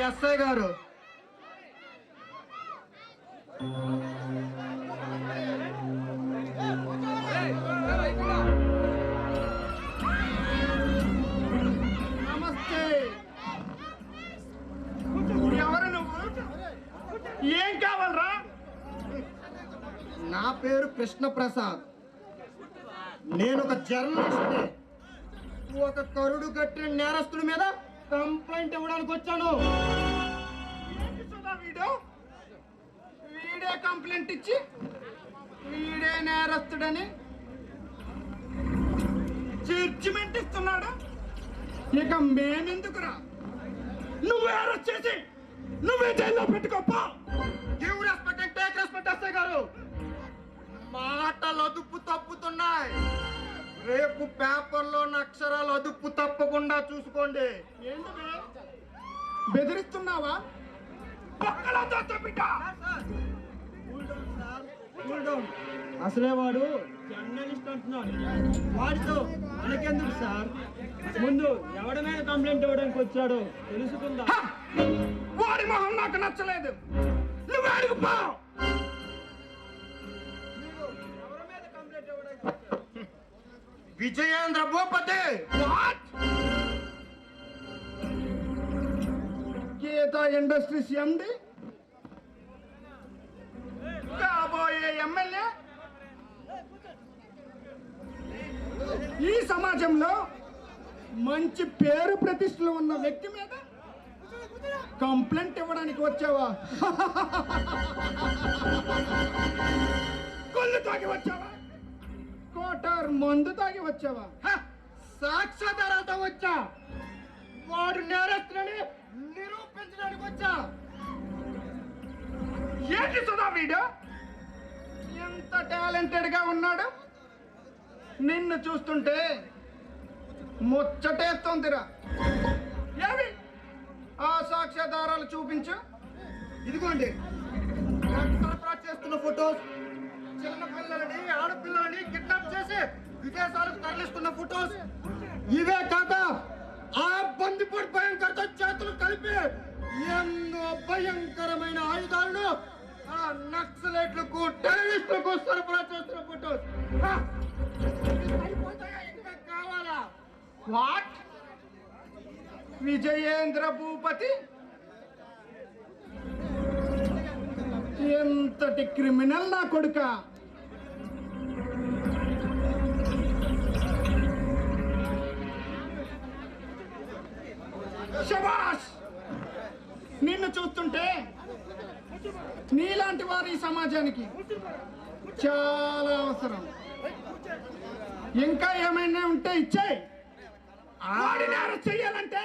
SI గారు. నమస్తే. ఎవరు నువ్వు? ఏం కావాలరా? నా పేరు కృష్ణప్రసాద్. నేను ఒక జర్నలిస్ట్. ఒక కరుడు కట్టిన నేరస్తుడి మీద కంప్లైంట్ ఇవ్వడానికి వచ్చాను. వీడే కంప్లైంట్ ఇచ్చి వీడే నేరస్తుడని జడ్జిమెంట్ ఇస్తున్నాడు. ఇక మేమెందుకురా? నువ్వు అరెస్ట్ చేసి నువ్వే జైల్లో పెట్టుకోపా. Give respect and take respect SI గారు. మాటలు అదుపు తప్పుతున్నాయి. రేపు పేపర్లో అక్షరాలు అదుపు తప్పకుండా చూసుకోండి. ఏంటి బెదిరిస్తున్నావా? అసలే వాడు జర్నలిస్ట్ అంటున్నాడు. వాడితో మనకెందుకు సార్? ముందు ఎవడి మీద కంప్లైంట్ ఇవ్వడానికి వచ్చాడో తెలుసుకుందా. వాడి మొహం నాకు నచ్చలేదు. నువ్వు అడుగుపో. విజయేంద్ర భూపతి. గీతా ఇండస్ట్రీస్ ఎండి, కాబోయే ఎమ్మెల్యే. ఈ సమాజంలో మంచి పేరు ప్రతిష్టలు ఉన్న వ్యక్తి మీద కంప్లైంట్ ఇవ్వడానికి వచ్చావా? కొల్లు తాగి వచ్చావా? కోటార్ మందు తాగి వచ్చావా? సాక్ష్యాధారాలతో వచ్చా. వాడు నేరస్తులని నిరూపించడానికి వచ్చా. ఏంటి సుధా వీడు ఎంత టాలెంటెడ్ గా ఉన్నాడు? నిన్ను చూస్తుంటే ముచ్చటేస్తోందిరా. ఏవి ఆ సాక్ష్యాధారాలు చూపించు. ఇదిగోండి, సరఫరా చేస్తున్న ఫొటోస్, చిన్న పిల్లలని ఆడపిల్లలని కిడ్నాప్ చేసి విదేశాలకు తరలిస్తున్న ఫొటోస్. ఇవే కాక ఆ బందిపోటు భయంకరతో చేతులు కలిపి ఎన్నో భయంకరమైన ఆయుధాలను ఆ నక్సలైట్లకు టెర్రరిస్టులకు సరఫరా చేస్తున్న ఫొటోస్. ఇంకా కావాలా? వాట్? విజయేంద్ర భూపతి ఎంతటి క్రిమినల్ నా కొడుక! శభాష్! నిన్ను చూస్తుంటే నీలాంటి వారు ఈ సమాజానికి చాలా అవసరం. ఇంకా ఏమైనా ఉంటే ఇచ్చేయి. వాడిని అరెస్ట్ చెయ్యాలంటే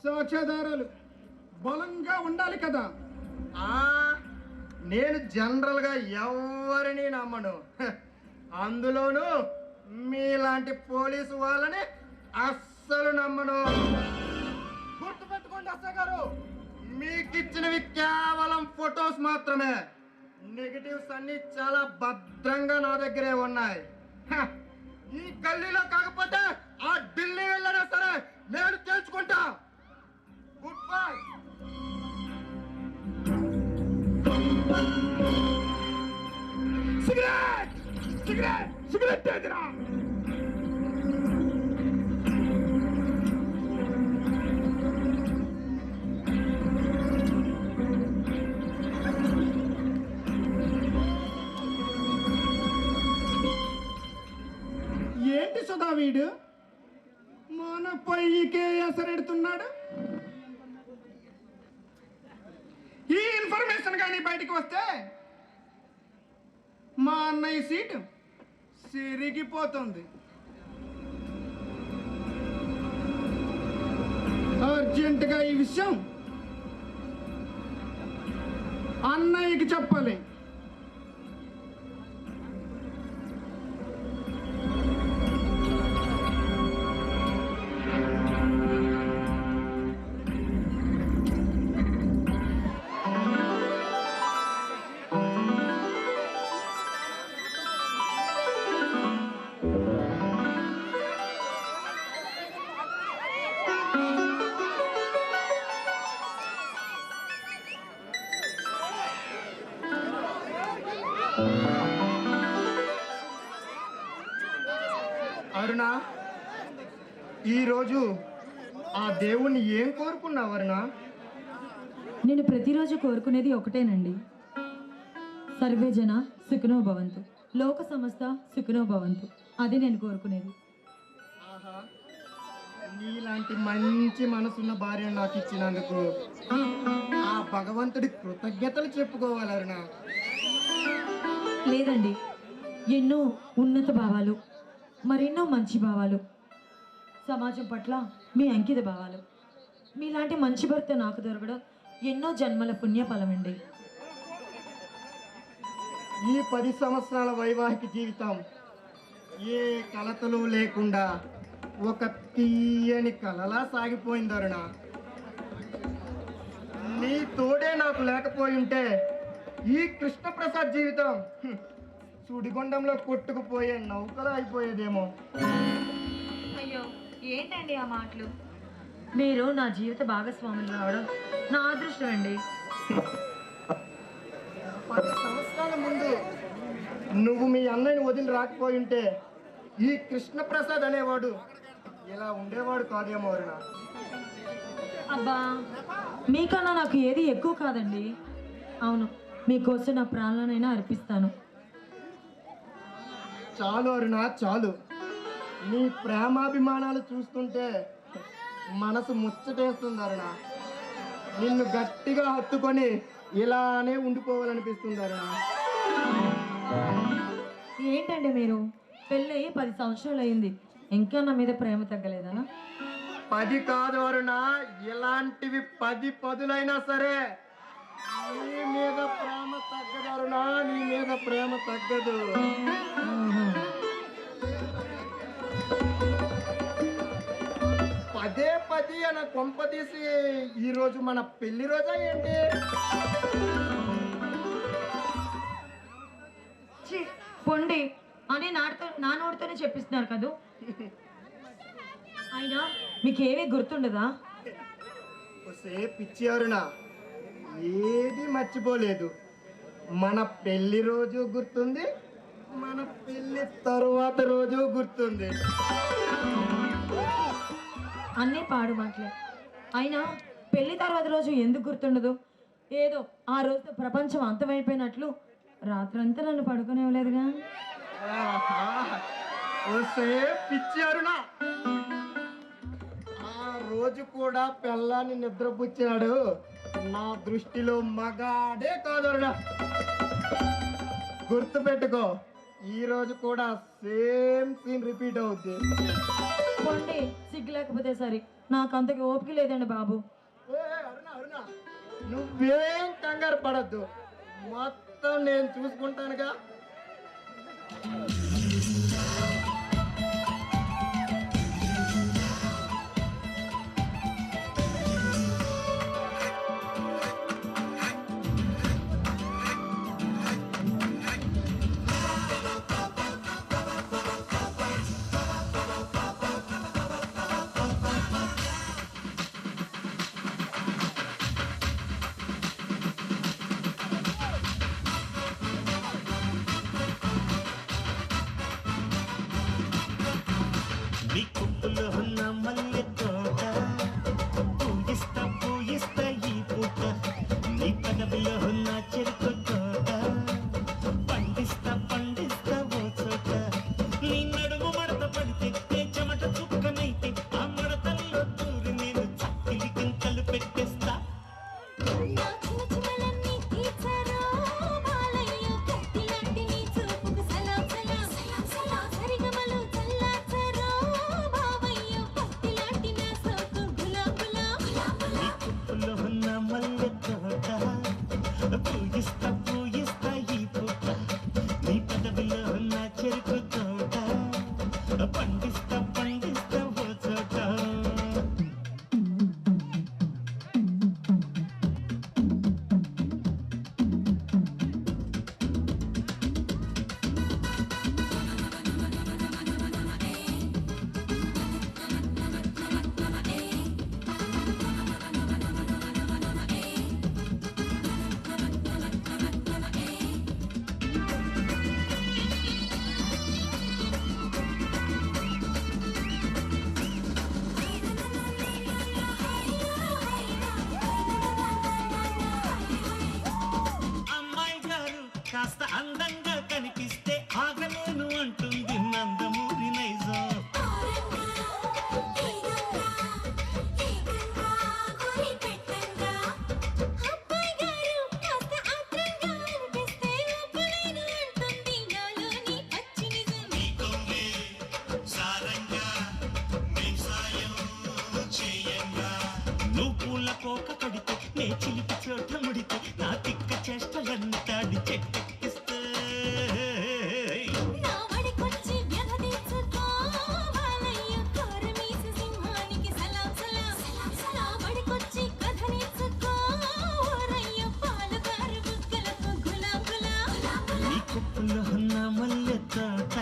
సాక్ష్యాధారాలు బలంగా ఉండాలి కదా. నేను జనరల్ గా ఎవరిని నమ్మను, అందులోనూ మీలాంటి పోలీసు వాళ్ళని అస్సలు నమ్మను. గుర్తుపెట్టుకోండి ఎస్ఐ గారు, మీకు ఇచ్చినవి కేవలం ఫొటోస్ మాత్రమే. నెగటివ్స్ అన్ని చాలా భద్రంగా నా దగ్గరే ఉన్నాయి. ఈ గల్లీలో కాకపోతే ఆ ఢిల్లీ వెళ్ళినా సరే నేను తెలుసుకుంటా. Good bye. Cigarette cigarette cigarette ఎదురా. ఏంటి సుధా వీడు మన పొయ్యికే ఎసరెడుతున్నాడు? ఈ ఇన్ఫర్మేషన్ కానీ బయటికి వస్తే మా అన్నయ్య సీటు సిరిగిపోతుంది. అర్జెంటుగా ఈ విషయం అన్నయ్యకి చెప్పాలి. అరుణ, ఈరోజు ఆ దేవుణ్ణి ఏం కోరుకున్నావు అరుణ? నేను ప్రతిరోజు కోరుకునేది ఒకటేనండి. సర్వే జన సుఖినో భవంతు, లోక సమస్త సుఖినో భవంతు. అది నేను కోరుకునేది. ఆహా, నీలాంటి మంచి మనసున్న భార్యను నాకు ఇచ్చినందుకు ఆ భగవంతుడి కృతజ్ఞతలు చెప్పుకోవాలి అరుణ. లేదండి, ఎన్నో ఉన్నత భావాలు, మరెన్నో మంచి భావాలు, సమాజం పట్ల మీ అంకిత భావాలు, మీలాంటి మంచి భర్త నాకు దొరకడం ఎన్నో జన్మల పుణ్యఫలమండి. ఈ 10 సంవత్సరాల వైవాహిక జీవితం ఏ కలతలు లేకుండా ఒక తీయని కలలా సాగిపోయింది అరుణ. నీ తోడే నాకు లేకపోయి ఉంటే ఈ కృష్ణప్రసాద్ జీవితం సుడిగుండంలో కొట్టుకుపోయే నౌకలా అయిపోయేదేమో. అయ్యో, ఏంటండి ఆ మాటలు? మీరు నా జీవిత భాగస్వాములు రావడం నా అదృష్టం అండి. 10 సంవత్సరాల ముందు నువ్వు మీ అన్నయ్యని వదిలి రాకపోయి ఉంటే ఈ కృష్ణప్రసాద్ అనేవాడు ఇలా ఉండేవాడు కాదేమో అరుణ. అబ్బా, మీకన్నా నాకు ఏది ఎక్కువ కాదండి. అవును, మీకోసం నా ప్రాణాలనైనా అర్పిస్తాను. చాలు అరుణ, చాలు. నీ ప్రేమాభిమానాలు చూస్తుంటే మనసు ముచ్చటేస్తుంది అరుణ. నిన్ను గట్టిగా హత్తుకొని ఇలానే ఉండిపోవాలనిపిస్తుంది అరుణ. ఏంటండి మీరు? పెళ్ళి 10 సంవత్సరాలు అయింది, ఇంకా నా మీద ప్రేమ తగ్గలేదా? 10 కాదు అరుణ, ఇలాంటివి 10 పదులైనా సరే నీ మీద ప్రేమ తగ్గదు అరుణ, నీ మీద ప్రేమ తగ్గదు. ఆహా. పదే 10 అన్న కొంప తీసి ఈరోజు మన పెళ్లి రోజా ఏంటి? ఛీ, పొండి అని నా నోటితోనే చెప్పిస్తున్నారు కదూ. అయినా మీకేమీ గుర్తుండదా? ఒసే పిచ్చి అరుణ, ఏది మర్చిపోలేదు. మన పెళ్లి రోజు గుర్తుంది, మన పెళ్లి తరువాత రోజు గుర్తుంది. అన్నీ పాడు మాటలే. అయినా పెళ్లి తర్వాత రోజు ఎందుకు గుర్తుండదు? ఏదో ఆ రోజు ప్రపంచం అంతమైపోయినట్లు రాత్రంతా నన్ను పడుకునేవలేదుగా. ఆహా, ఒసే పిచ్చి అరుణ, ఆ రోజు కూడా పెళ్ళాన్ని నిద్రపుచ్చాడు నా దృష్టిలో మగాడే కాదు అరుణ. గుర్తుపెట్టుకో, ఈ రోజు కూడా సేమ్ సీన్ రిపీట్ అవుద్ది. పొండి, సిగ్గు లేకపోతే సరే, నాకు అంతకి ఓపిక లేదండి బాబు. అరుణ అరుణ, నువ్వేం కంగారు పడద్దు, మొత్తం నేను చూసుకుంటానుగా. కాస్త అందంగా కనిపిస్తే ఆగలేను అంటుంది నందమూరి నైజం. నువ్వు పూల కోక కడితే నే చిలికి చోట ముడితే నా తిక్క చేష్టలన్నీ తాడి చెట్టెక్కిస్తే నీ కుప్పలో ఉన్న మల్లె తోట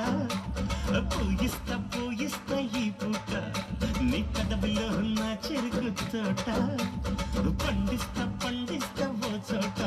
పూయిస్తా పూయిస్తా ఈ పూట నీ కడవిలో ఉన్న చెరుకు తోట పండిస్తా పండిస్తా ఓ చోట.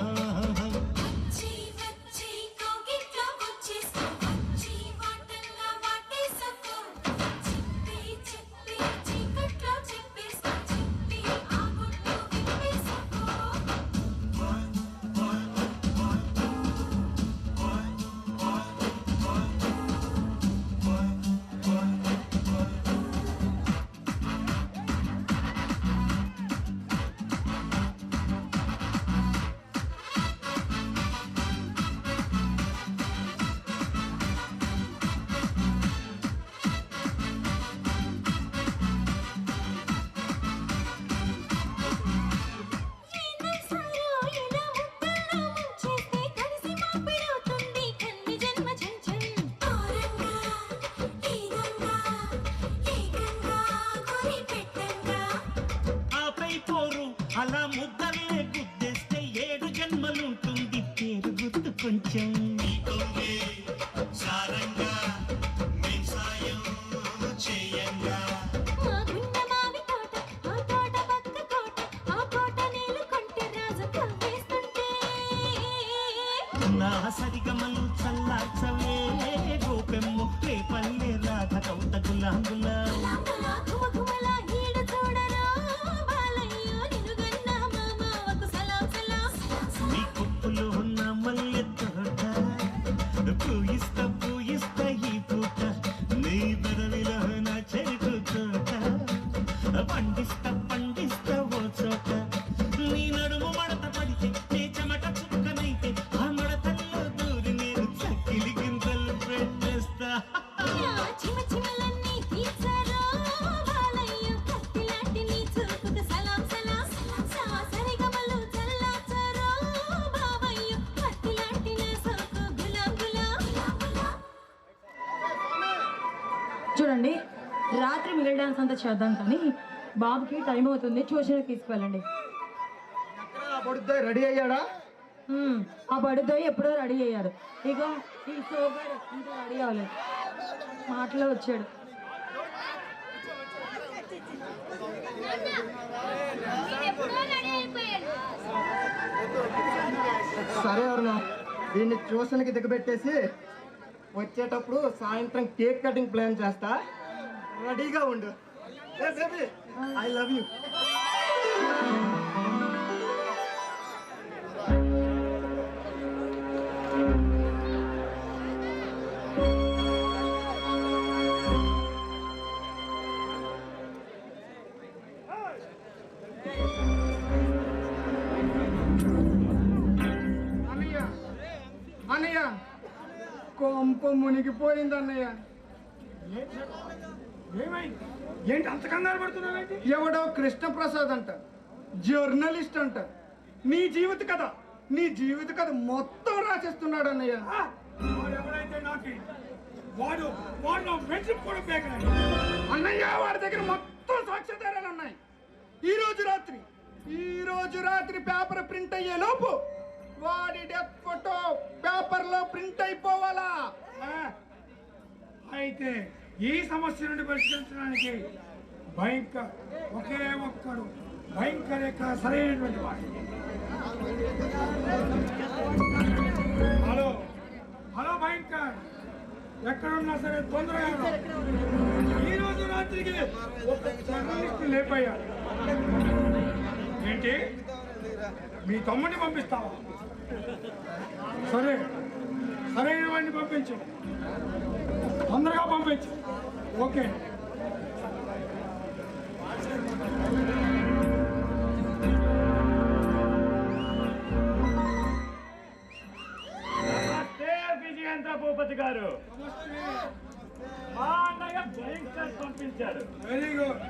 అలా ముద్దర్లే గుద్దేస్తే 7 జన్మలుంటుంది పేరు గుర్తు కొంచెం. నా సరిగమలు చల్లార్చవే గోపెమ్ము రేపల్లె రాధ కౌత గులాంగులా. నీ కుప్పులో ఉన్న మల్లె తోట పూయిస్తా పూయిస్తా ఈ పూట నీ బెరవిలో నా చెరుకు తోట పండిస్తా పండిస్తా ఓ చోట. నీ నడుము మడత పడితే నీ చెమట చుక్కనైతే ఆ మడతల్లో దూరి నేను చక్కిలి గింతలు పెట్టేస్తా. చూడండి, రాత్రి మిగిలిన డాన్స్ అంతా చేద్దాం కానీ బాబుకి టైం అవుతుంది, ట్యూషన్కి తీసుకువెళ్ళండి. రెడీ అయ్యాడా? ఆ బడుద్దాయి ఎప్పుడో రెడీ అయ్యాడు. ఇగో ఈ సోగాడు ఇంకా రెడీ అవ్వలేదు, మాటలో వచ్చాడు. సరే అరుణ, దీన్ని ట్యూషన్కి దిగబెట్టేసి వచ్చేటప్పుడు సాయంత్రం కేక్ కటింగ్ ప్లాన్ చేస్తా, రెడీగా ఉండు. I love you. అన్నయ్య, కొంప మునిగిపోయింది అన్నయ్య. ఏంటి అంత కంగారు పడుతున్నావేంటి? ఎవడో కృష్ణప్రసాద్ అంట, జర్నలిస్ట్ అంట, నీ జీవిత కథ మొత్తం రాసేస్తున్నాడు అన్నయ్య. ఎవరైతే నాకు వాడు ఫ్రెండ్షిప్ కూడా అన్నయ్య, వాడి దగ్గర మొత్తం సాక్ష్యాధారాలు ఉన్నాయి. ఈ రోజు రాత్రి పేపర్ ప్రింట్ అయ్యే లోపు వాడి డెత్ ఫోటో పేపర్ లో ప్రింట్ అయిపోవాలా. అయితే ఈ సమస్య నుండి పరిష్కరించడానికి ఒకే ఒక్కడు భయంకరేఖ సరైనటువంటి వాడు. హలో భయంకర్, ఎక్కడున్నా సరే తొందరగా ఈ రోజు రాత్రికి ఒక జర్నలిస్ట్ లేపయ్యాడు. ఏంటి, మీ తమ్ముడిని పంపిస్తావా? సరే, పంపించు, తొందరగా పంపించు. ఓకే. విజయేంద్ర భూపతి గారు, మా అన్నయ్య భయంకర్ పంపించారు. Very good.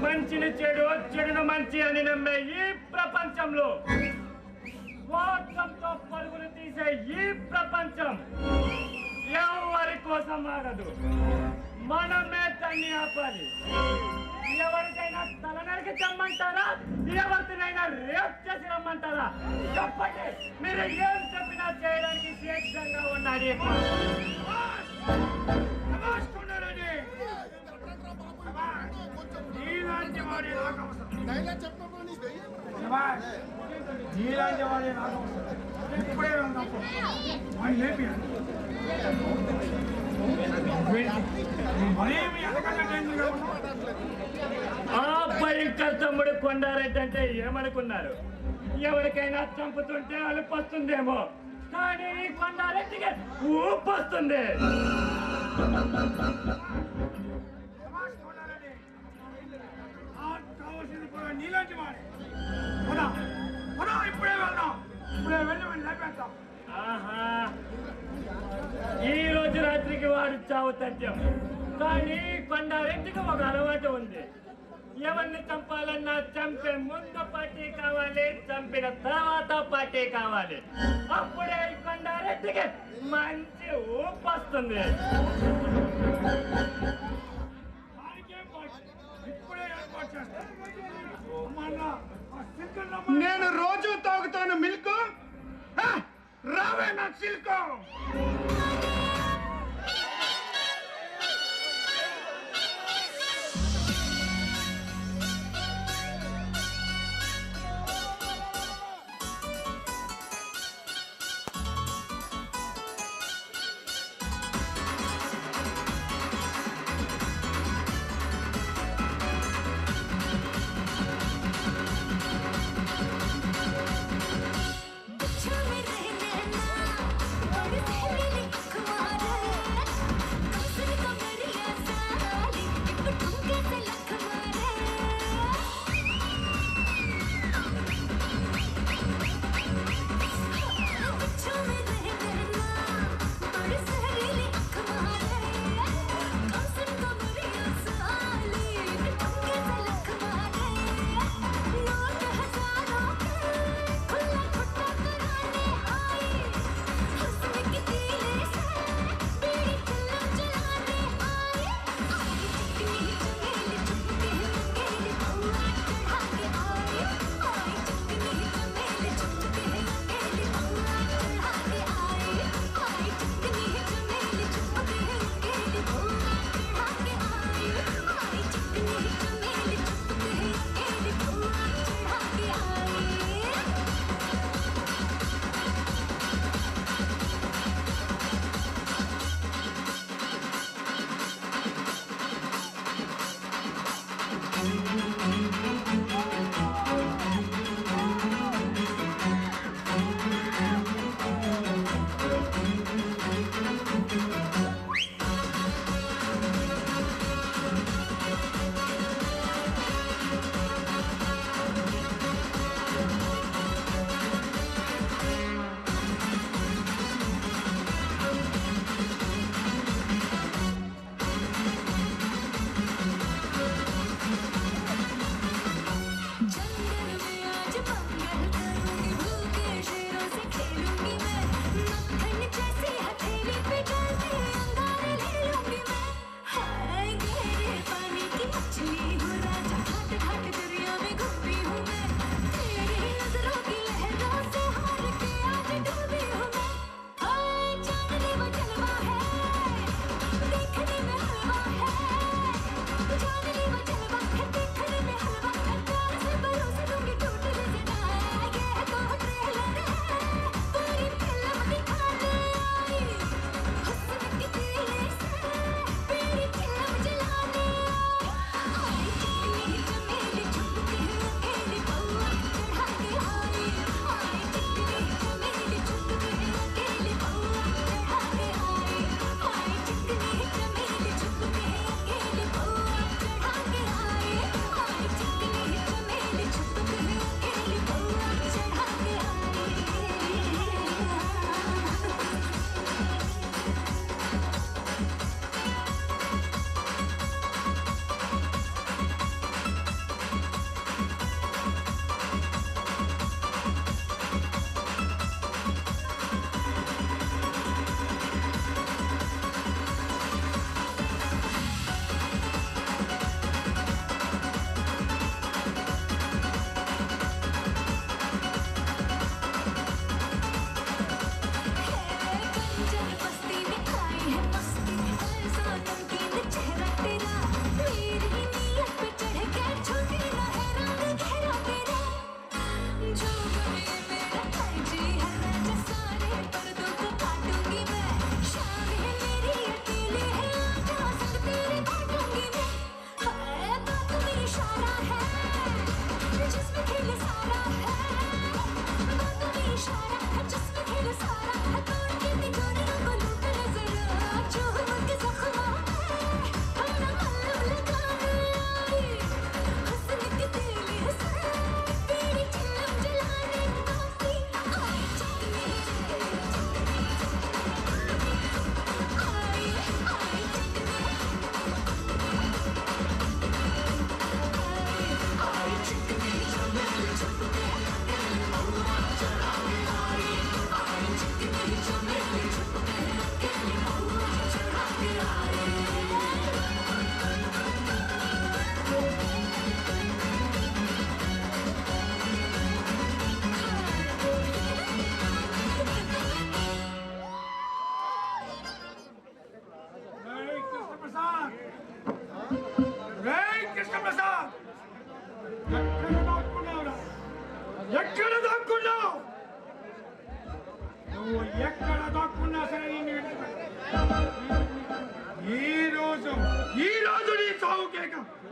మంచిని చెడు, చెడును మంచి అని నమ్మే ఈ ప్రపంచంలో, స్వార్థంతో పరుగులు తీసే ఈ ప్రపంచం ఎవరి కోసం ఆడదు. మనమే దాన్ని ఆపాలి. ఎవరికైనా తల నరికి తెమ్మంటారా, ఎవరినైనా రేప్ చేసి రమ్మంటారా? చెప్పండి, మీరు ఏం చెప్పినా చేయడానికి సిద్ధంగా ఉన్నది. నీలాంటి వాడే నాకు అవసరం. నీలాంటి వాడే నాకు అవసరం. ఇప్పుడే వెళ్దాం. వాడిని లేపియాలి. మరేమి ఎదగటంగా ఆ భయంకర్ తమ్ముడు కొండారెడ్డి అంటే ఏమనుకున్నారు? ఎవరికైనా చంపుతుంటే అలుపొస్తుందేమో, కానీ ఈ కొండారెడ్డికి ఊపొస్తుంది. కావాల్సింది కూడా నీలాంటి వాడే. ఇప్పుడే వెళ్దాం. ఇప్పుడే వెళ్ళి వాడిని లేపేద్దాం. ఆహా, ఈ రోజు రాత్రికి వాడు చావు తథ్యం. కానీ కొండారెడ్డికి ఒక అలవాటు ఉంది. ఎవరిని చంపాలన్నా చంపే ముందు పార్టీ కావాలి, చంపిన తర్వాత పార్టీ కావాలి. అప్పుడే ఈ కొండారెడ్డికి మంచి ఊపు వస్తుంది. ఇప్పుడే ఏర్పాటు చేస్తాను. నేను రోజు తాగుతాను మిల్క్. రావే నా సిల్క్. Come on.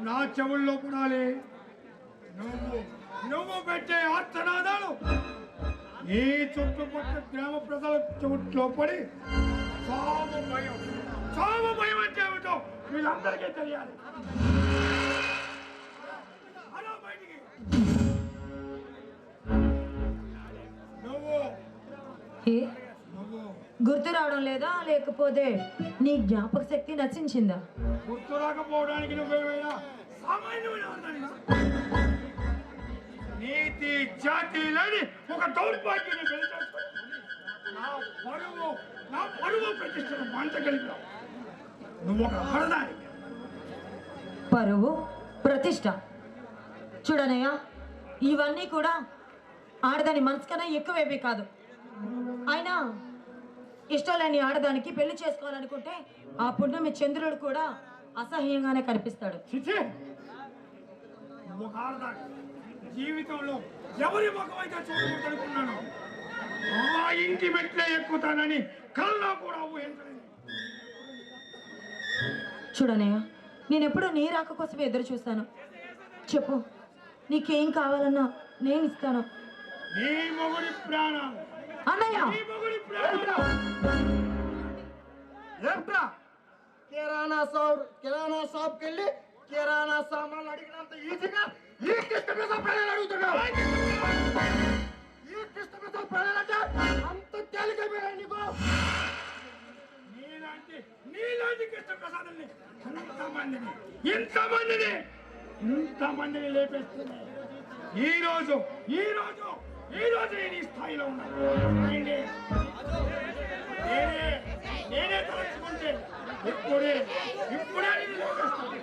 నా చెవుల్లో పడాలి. నువ్వు పెట్టే ఆర్తనాదాలు ఈ చుట్టుపక్కల గ్రామ ప్రజల చెవుట్లో పడి చావు భయం అంటే ఏమిటో వీళ్ళందరికీ తెలియాలి. అలా బయటికి నువ్వు ఏ గుర్తు రావడం లేదా, లేకపోతే నీ జ్ఞాపక శక్తి నశించిందా? గుర్తు రాకపోవడానికి నువ్వేమైనా సామాన్యమైన నీతి జాతి లేని ఒక దౌర్భాగ్యాన్ని పెళ్లి చేసుకుని నా పరువు ప్రతిష్టను మంచగలిగావు. నువ్వు ఒక ఆడదాని. పరువు ప్రతిష్ట చూడనయ్య, ఇవన్నీ కూడా ఆడదాని మనసు కన్నా ఎక్కువేమీ కాదు. అయినా ఇష్టం లేని ఆడదానికి పెళ్లి చేసుకోవాలనుకుంటే ఆ పుణ్యమి చంద్రుడు కూడా అసహ్యంగానే కనిపిస్తాడు. చిచి, నువ్వు ఒక ఆడదాని. జీవితంలో ఎవరి ముఖమైతే చూడకూడదనుకున్నాను ఆ ఇంటి మెట్లే ఎక్కుతానని కళ్ళలో కూడా ఊహించలేదు. చూడనయ్య, నేను ఎప్పుడూ నీ రాక కోసమే ఎదురు చూస్తాను. చెప్పు, నీకేం కావాలన్నా నేను ఇస్తాను. నీ మొగుడి ప్రాణాలు. అన్నయ్య, నీ మొగుడి ప్రాణాలు. ఏంట్రా కిరాణా షాప్కి వెళ్ళి కిరాణా సామాన్లు అడిగినంత ఈజీగా ఈ కృష్ణ ప్రజలు అడుగుతున్నావు. ఈ కృష్ణ ప్రజలంటే అంత తేలికైపోయా నీకు? నీలాంటి కృష్ణ ప్రసాదుల్ని ఇంతమందిని లేపేస్తుంది. ఈ రోజు నేను ఈ స్థాయిలో ఉన్నాను. నేనే తలుచుకుంటే ఇప్పుడే నేను లేపేస్తాను.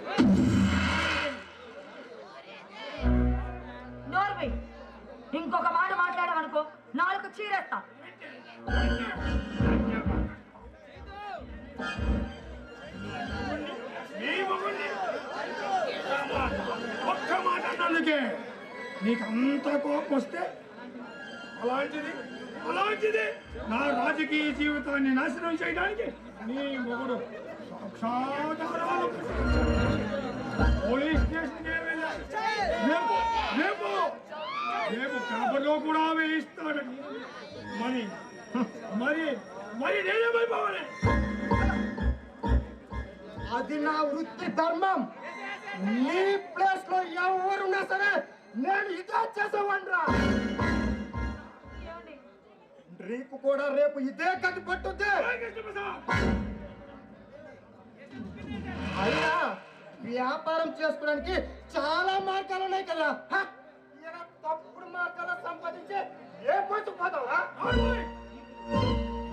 నోర్మి, ఇంకొక మాట మాట్లాడమనుకో నాలుగు చీరేస్తా. ఒక్క మాట అన్నందుకే నీకు అంత కోపం వస్తే అలాంటిది నా రాజకీయ జీవితాన్ని నాశనం చేయడానికి నీ మొగుడు సాక్షాధారాలు పోలీస్ స్టేషన్ రేపు పేపర్లో కూడా వేయిస్తాడని మరి నేనేమైపోవాలి? అది నా వృత్తి ధర్మం. నీ ప్లేస్ లో ఎవరున్నా సరే నేను ఇదే చేసేవాడిరా. నీకు కూడా రేపు ఇదే గతి పట్టుద్ది. అయినా వ్యాపారం చేసుకోవడానికి చాలా మార్గాలు ఉన్నాయి కదా. ఇలా తప్పుడు మార్గాలు సంపాదించి ఏ పోతు పోతావా?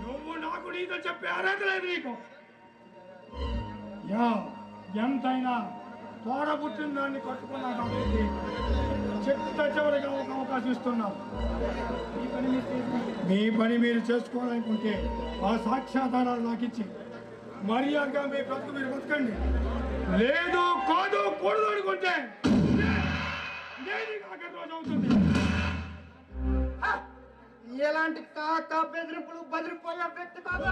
నువ్వు నాకు నీతో చెప్పే అర్హత లేదు నీకు. ఎంతైనా తోడబుట్టిన దాన్ని కట్టుకున్నా కాబట్టి చెత్త చివరిగా ఒక అవకాశం ఇస్తున్నావు. మీ పని మీరు చేసుకోవాలనుకుంటే ఆ సాక్ష్యాధారాలు నాకు ఇచ్చి మర్యాదగా మీ బ్రతుకు మీరు బతకండి. లేదు కాదు కూడదు అనుకుంటే నేను ఆఖరి రోజు అవుతుంది. ఎలాంటి కాకా బెదిరింపులు బదిలిపోయే వ్యక్తి కాదా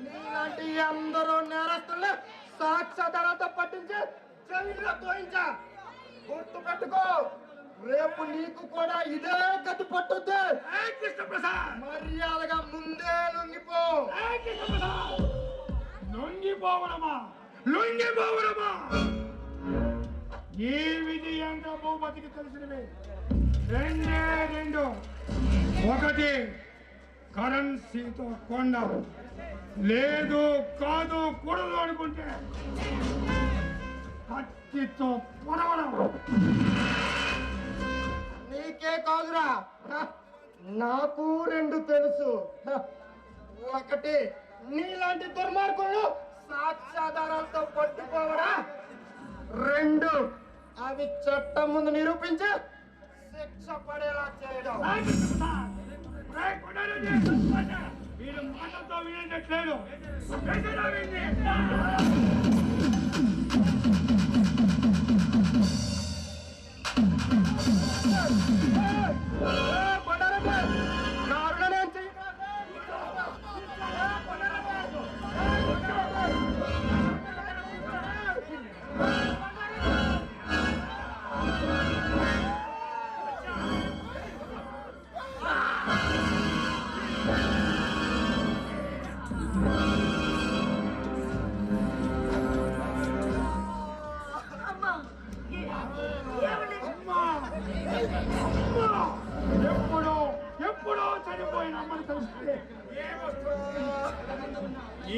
నీలాంటి అందరూ నేరస్తుల్ని సాక్ష్యాధారాలతో పట్టించి జైల్లో తోయించా. గుర్తు పెట్టుకో, రేపు నీకు కూడా ఇదే గతి పట్టుద్ది. మర్యాదగా ముందే లొంగిపో. లొంగిపోవడమా? ఈ విధి ఎంత భూపతికి తెలిసినవి రెండు. ఒకటి కరెన్సీతో కొండ, లేదు కాదు కూడదు అనుకుంటే కత్తితో పొడవడం. నీకే కాదురా, నాకు రెండు తెలుసు. ఒకటి నీలాంటి దుర్మార్గులు సాక్ష్యాధారాలతో పట్టుకోవడా, రెండు అవి చట్టం ముందు నిరూపించి శిక్ష పడేలా చేయడం. వీడు మాటలతో వినేటట్లేదు.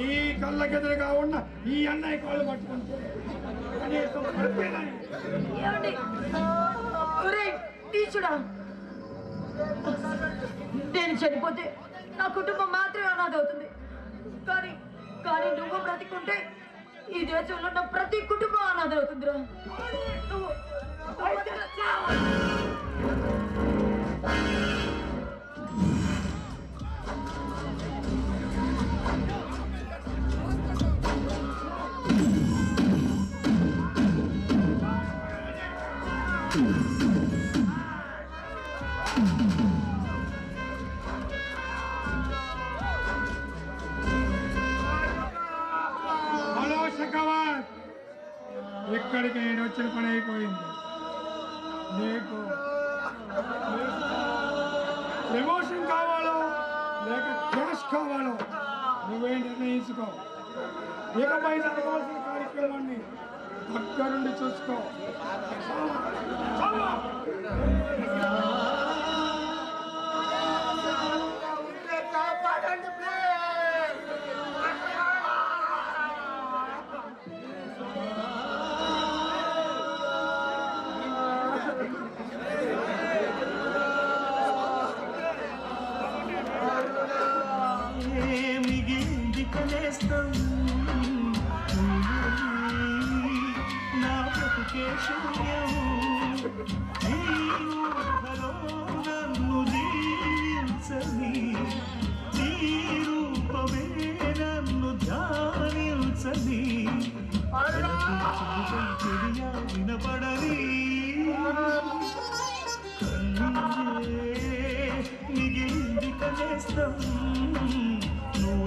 ఈ కళ్ళకెదురుగా ఉన్న ఈ అన్నయ్య కాళ్ళు పట్టుకుంటే కనీసం పడిపోయినాయి. ఏమండి ఒరేయ్ టీచుడా, నేను చనిపోతే నా కుటుంబం మాత్రమే అనాథ అవుతుంది. కానీ కానీ నువ్వు బ్రతికుంటే ఈ దేశంలో ఉన్న ప్రతి కుటుంబం అనాథ అవుతుందిరా. నువ్వు చావు. హలో శకవార్, ఇక్కడికి నేను వచ్చిన పని అయిపోయింది. నీకు ప్రమోషన్ కావాలో లేక క్యాష్ కావాలో నువ్వే నిర్ణయించుకో. ఇకపై జరగవలసిన కార్యక్రమాన్ని దగ్గరుండి చూసుకో. కాపాడండి ప్లీజ్. మిగిలింది కనేస్తాం నా బ్రతుకే శూన్యం. ఈ ఊహలో నన్ను జీవించని నీ రూపమే నన్ను ధ్యానించని చెడియా వినపడని మిగిలింది కనేస్తాం నువ్వు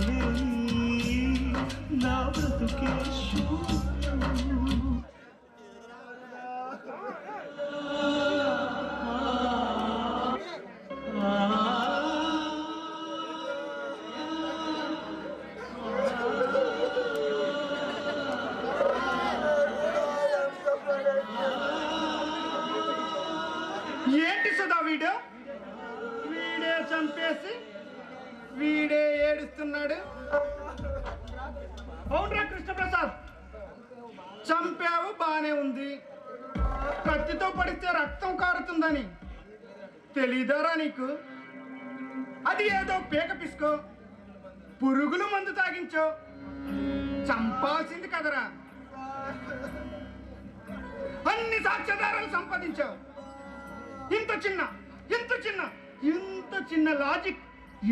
నా బ్రతుకే శూన్యం. ఏంటి సుధా వీడు? వీడే చంపేసి వీడే ఏడుస్తున్నాడు. అవునరా కృష్ణప్రసాద్, చంపావు బానే ఉంది. కత్తితో పడితే రక్తం కారుతుందని తెలీదారా నీకు? అది ఏదో పేక పిసుకో, పురుగులు మందు తాగించో, చంపాల్సింది కదరా. అన్ని సాక్ష్యాధారాలు సంపాదించావు. ఇంత చిన్న లాజిక్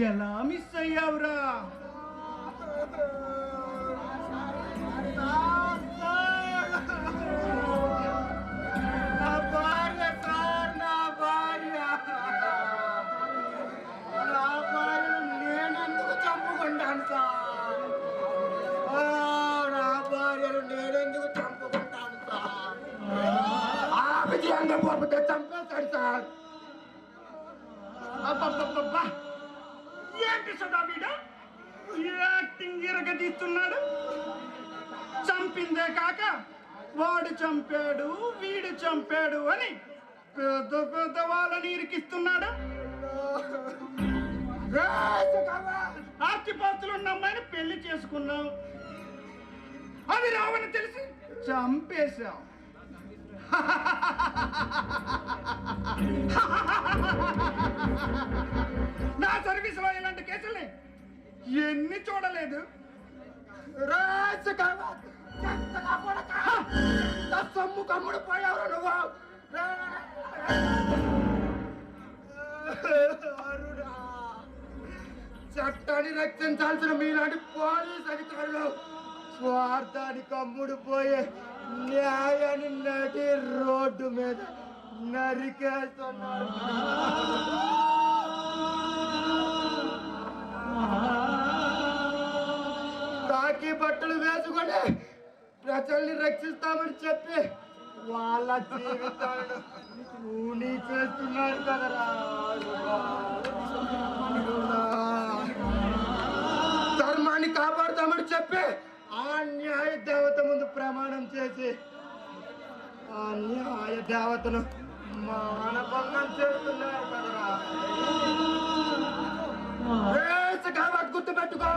ఎలా మిస్ అయ్యావురా? నేనెందుకు చంపుకుంటాను సార్? నా భార్యను నేనెందుకు చంపుకుంటాను సార్? ఆ విజయంగా పోతే చంపేస్తాడు సార్. అబ్బబ్బబ్బబ్బా, ఏంటి సదా వీడు యాక్టింగ్ ఇరగదీస్తున్నాడు? చంపిందే కాక వాడు చంపాడు వీడు చంపాడు అని పెద్ద పెద్ద వాళ్ళని ఇరికిస్తున్నాడు. ఆస్తిపాస్తులు ఉన్న అమ్మాయిని పెళ్లి చేసుకున్నావు, అది రావని తెలిసి చంపేశావు. నా సర్వీస్ లో ఇలాంటి కేసుల్ని ఎన్ని చూడలేదు. సొమ్ము కమ్ముడు పోయావు నువ్వు. చట్టాన్ని రక్షించాల్సిన మీలాంటి పోలీస్ అధికారులు స్వార్థానికి అమ్ముడు పోయే న్యాయాన్ని నడి రోడ్డు మీద నరికేస్తున్నారు. తాకి బట్టలు వేసుకొని ప్రజల్ని రక్షిస్తామని చెప్పి వాళ్ళ జీవితాలను కూనీ చేస్తున్నారు కదరా. ధర్మాన్ని కాపాడుతామని చెప్పి ఆ న్యాయ దేవత ముందు ప్రమాణం చేసి ఆ న్యాయ దేవతను మానభంగం చేస్తున్నారు కదరా. గుర్తుపెట్టుకో.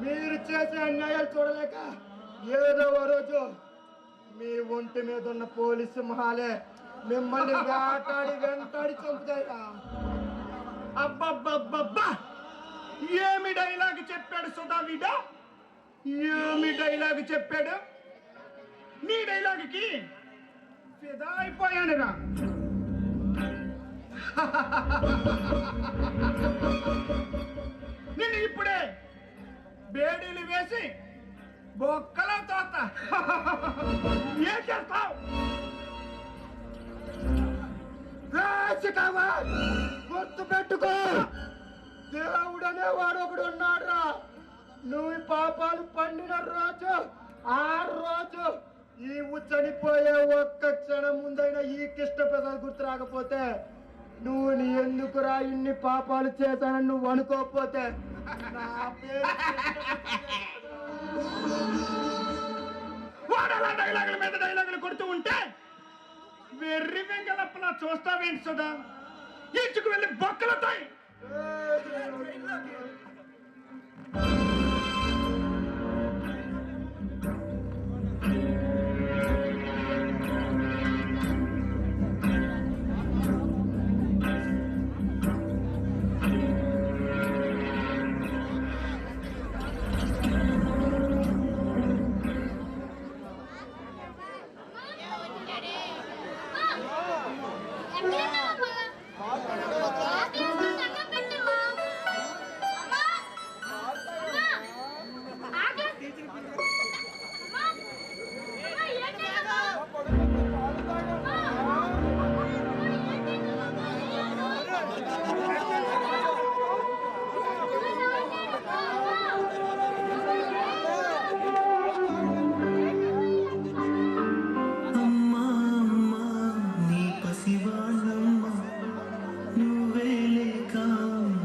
మీరు చేసే అన్యాయాలు చూడలేక ఏదో ఓ రోజు మీ ఒంటి మీద ఉన్న పోలీసు సింహాలే మిమ్మల్ని వెంటాడి చంపుతాయిరా. అబ్బబ్బబ్బబ్బా, ఏమి డైలాగ్ చెప్పాడు సుధా వీడ, ఏమి డైలాగ్ చెప్పాడు. నీ డైలాగ్కి ఫిదా అయిపోయానురా. నిన్ను ఇప్పుడే బేడీలు వేసి బొక్కలో తోత. ఏం చేస్తావు? రాజుకావా, గుర్తు పెట్టుకో, దేవుడనే వాడు ఒకడు ఉన్నాడురా. నువ్వు ఈ పాపాలు పండిన రోజు ఆ రోజు ఈ చనిపోయే ఒక్క క్షణం ముందైనా ఈ కృష్ణప్రసాద్ గుర్తు రాకపోతే, నువ్వు నీ ఎందుకురా ఇన్ని పాపాలు చేశానని నువ్వు అనుకోకపోతే, నా పేరు వాడలా డైలాగుల మీద డైలాగులు కొడుతూ ఉంటే వెర్రి వెంగలప్పలా చూస్తావేంటి సుధా? ఇంచుకు వెళ్ళి బొక్కలతాయి.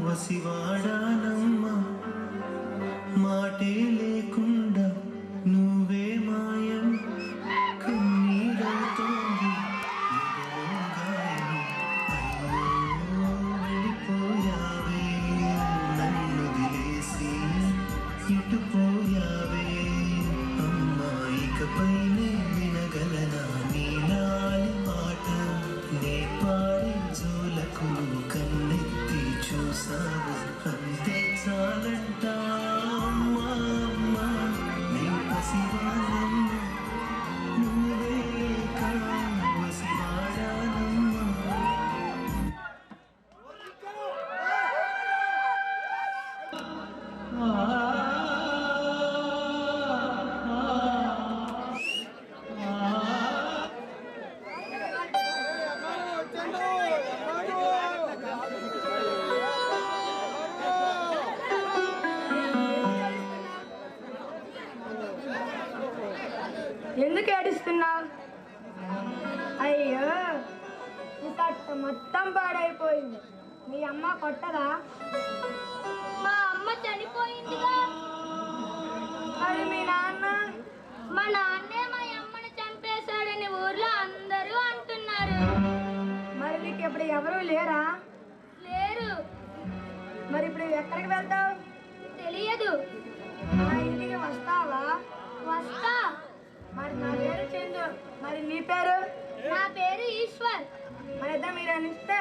పసివాడానమ్మా, మాటే లేకుండా నువ్వే మాయం, కన్నీరవుతోంది ఎదలో గాయం. అయ్యో వెళ్ళిపోయావే, నన్ను వదిలేసి ఇటుపోయావే. అమ్మా ఇకపైనే వినగలనా నీలాలి పాట, నే పాడే జోలకు కన్నెత్తి చూసావు అంతే చాలంట. అమ్మా అమ్మా నీ పసివాడమ్మ, నువ్వే కావసివాడానమ్మా. ఎందుకు ఏడుస్తున్నావు? అయ్యో, ఈ కట్ట మొత్తం పాడైపోయింది. మీ అమ్మ కొట్టదా? మా అమ్మ చనిపోయిందిగా. మరి మీ నాన్న? మా నాన్నే మా అమ్మని చంపేశాడని ఊర్లో అందరూ అంటున్నారు. మరి నీకు ఇప్పుడు ఎవరూ లేరా? లేరు. మరి ఇప్పుడు ఎక్కడికి వెళ్తావు? తెలియదు. మా ఇంటికి వస్తావా? వస్తా. మరి నా పేరు చందు, మరి నీ పేరు? నా పేరు ఈశ్వర్. మరి ఇద్దరు మీరు అనిస్తే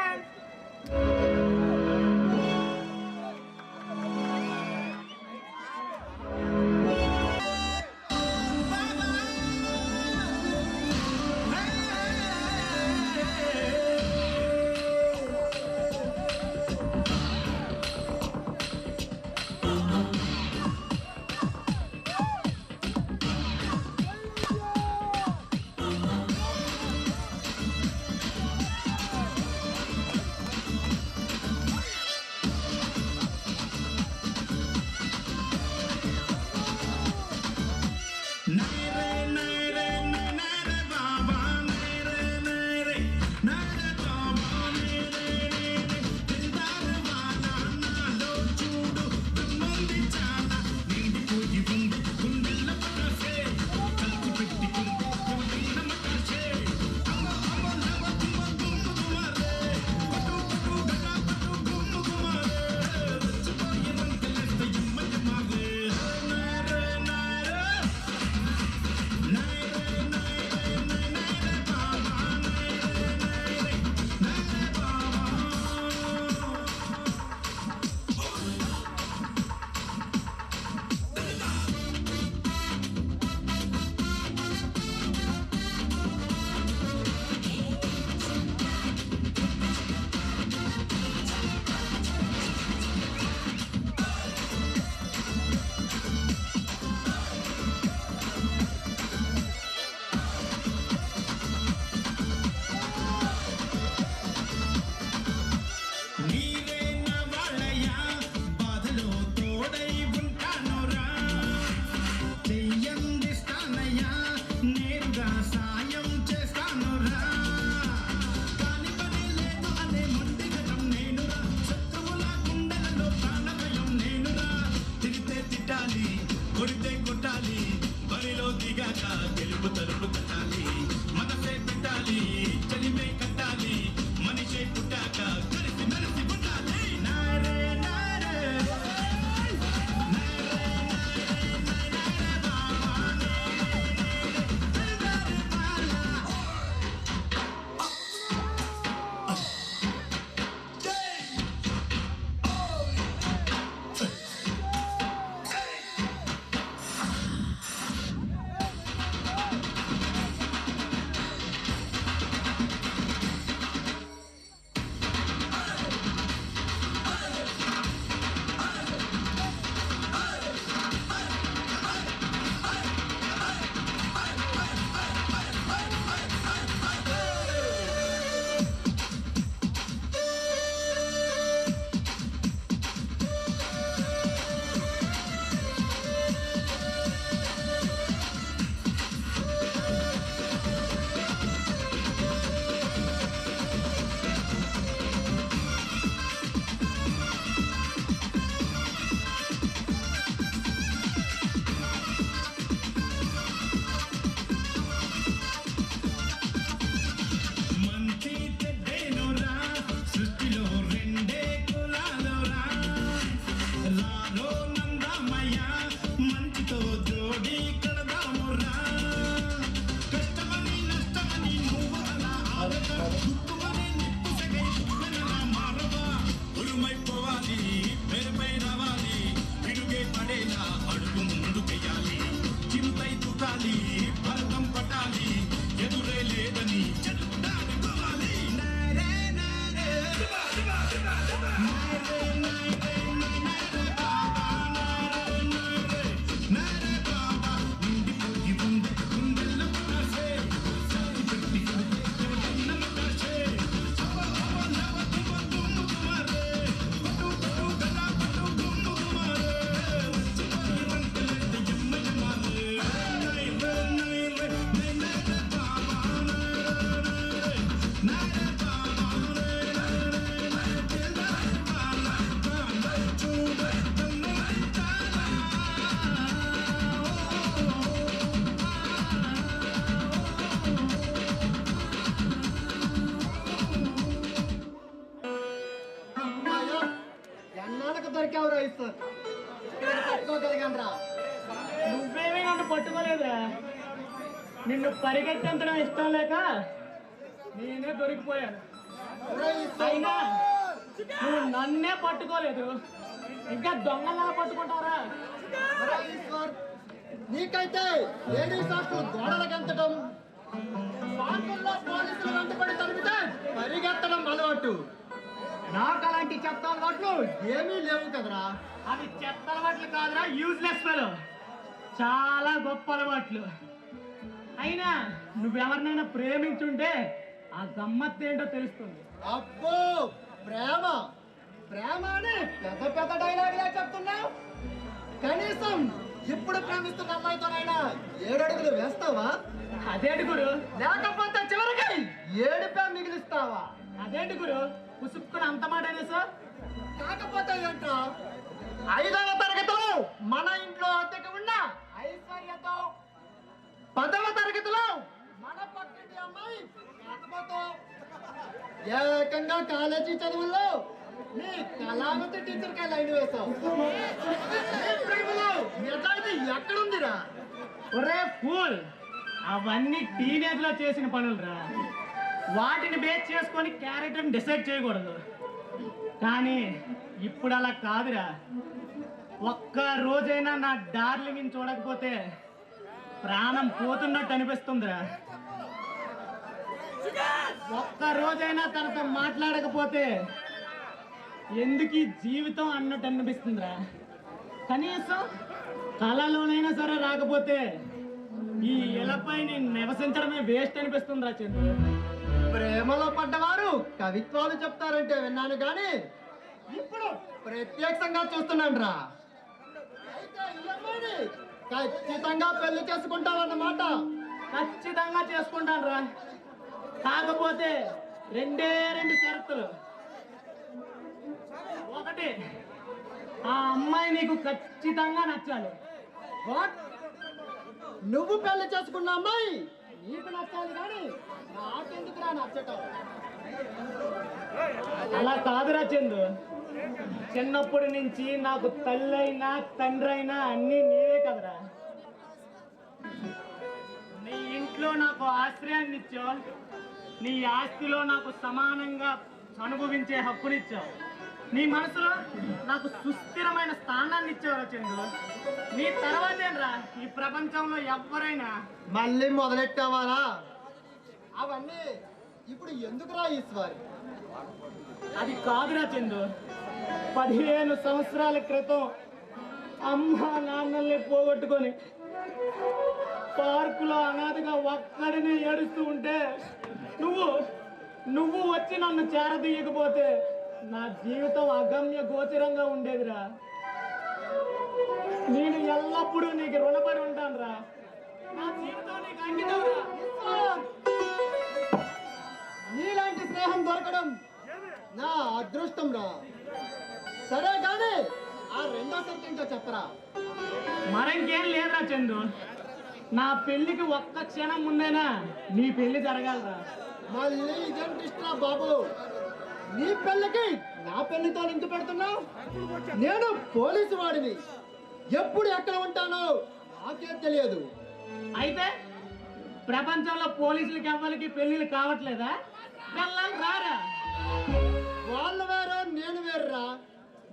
దొరికావురా ఈశ్వర్. పట్టుకోగలిగాను. నువ్వేమీ నన్ను పట్టుకోలేదురా. నిన్ను పరిగెత్తించడం ఇష్టం లేక నేనే దొరికిపోయాను. అయినా నువ్వు నన్నే పట్టుకోలేదు, ఇంకా దొంగలా పట్టుకుంటారా? ఈశ్వర్, నీకైతే లేడీస్ హాస్టల్ గోడలు గెంతడం, పార్కుల్లో పోలీసులు వెంటబడి తరిమితే పరిగెత్తడం అలవాటు. నాకు అలాంటి చెత్త అలవాట్లు ఏమీ లేవు కదరా. అవి చెత్త అలవాట్లు కాదురా, యూజ్లెస్ ఫెలో. చాలా గొప్ప అలవాట్లు. అయినా నువ్వెవరినైనా ప్రేమించుంటే ఆ గమ్మత్తు ఏంటో తెలుస్తుంది. అబ్బో, ప్రేమ ప్రేమ అని పెద్ద పెద్ద డైలాగులే చెప్తున్నావు. కనీసం ఇప్పుడు ప్రేమిస్తున్న అమ్మాయితోనైనా 7 అడుగులు వేస్తావా? అదేంటి గురు? లేకపోతే చివరికి ఏడుపే మిగిలిస్తావా? అదేంటి గురు పుసుక్కుని అంత మాట అనేసా? కాకపోతే ఏంటో 5వ తరగతిలో మన ఇంట్లో అద్దెకు ఉన్న ఐశ్వర్యతో, 10వ తరగతిలో మన పక్కింటి అమ్మాయి పద్మతో, ఏకంగా కాలేజీ చదువుల్లో నీ కళావతి టీచర్కి లైన్ వేశావు. నిజాయితీ ఎక్కడుందిరా? ఒరే ఫూల్, అవన్నీ టీనేజ్ లో చేసిన పనులురా. వాటిని బేస్ చేసుకొని క్యారెక్టర్ని డిసైడ్ చేయకూడదు. కానీ ఇప్పుడు అలా కాదురా. ఒక్క రోజైనా నా డార్లింగ్ని చూడకపోతే ప్రాణం పోతున్నట్టు అనిపిస్తుందిరా. ఒక్క రోజైనా తనతో మాట్లాడకపోతే ఎందుకు ఈ జీవితం అన్నట్టు అనిపిస్తుందిరా. కనీసం కళలోనైనా సరే రాకపోతే ఈ ఇలపై నేను నివసించడమే వేస్ట్ అనిపిస్తుందిరా చంద్రు. ప్రేమలో పడ్డవారు కవిత్వాలు చెప్తారంటే విన్నాను కానీ ఇప్పుడు ప్రత్యక్షంగా చూస్తున్నాను రా. అయితే ఈ అమ్మాయిని ఖచ్చితంగా పెళ్లి చేసుకుంటావన్నమాట. ఖచ్చితంగా చేసుకుంటాను రా. కాకపోతే 2 షరతులు. ఒకటి, ఆ అమ్మాయి నీకు ఖచ్చితంగా నచ్చాలి. వాట్? నువ్వు పెళ్లి చేసుకున్న అమ్మాయి నీకు నచ్చాలి కానీ నాకెందుకురా నచ్చటం? అలా కాదురా చందు. చిన్నప్పటి నుంచి నాకు తల్లి అయినా తండ్రి అయినా అన్నీ నీవే కదరా. నీ ఇంట్లో నాకు ఆశ్రయాన్ని ఇచ్చావు, నీ ఆస్తిలో నాకు సమానంగా అనుభవించే హక్కునిచ్చావు, నీ మనసులో నాకు సుస్థిరమైన స్థానాన్ని ఇచ్చావురా చందు. నీ తర్వాతేనరా ఈ ప్రపంచంలో ఎవరైనా. మళ్ళీ మొదలెట్టావారా? అవన్నీ ఇప్పుడు ఎందుకురా ఈశ్వర్? అది కాదురా చందు. 15 సంవత్సరాల క్రితం అమ్మ నాన్నల్ని పోగొట్టుకొని పార్కులో అనాథగా ఒక్కడిని ఏడుస్తూ ఉంటే నువ్వు వచ్చి నన్ను చేరదీయకపోతే నా జీవితం అగమ్య గోచరంగా ఉండేదిరా. నేను ఎల్లప్పుడూ నీకు రుణపడి ఉంటాను రా. నా జీవితం నీకు అంకితం రా. నీలాంటి స్నేహం దొరకడం నా అదృష్టం రా. సరే కానీ ఆ 2వ షరతు ఏంటో చెప్పరా? మరింకేం లేదురా చందు. నా పెళ్లికి ఒక్క క్షణం ముందేనా నీ పెళ్లి జరగాలరా. మళ్ళీ ఇదేంటి ఇష్టరా బాబు? నీ పెళ్ళికి నా పెళ్లితో లింక్ పెడుతున్నావు? నేను పోలీసు వాడిని, ఎప్పుడు ఎక్కడ ఉంటానో నాకే తెలియదు. అయితే ప్రపంచంలో పోలీసులకి ఎవ్వరికి పెళ్లిళ్ళు కావట్లేదా? వెళ్ళాలి రారా. వాళ్ళు వేరు నేను వేరురా.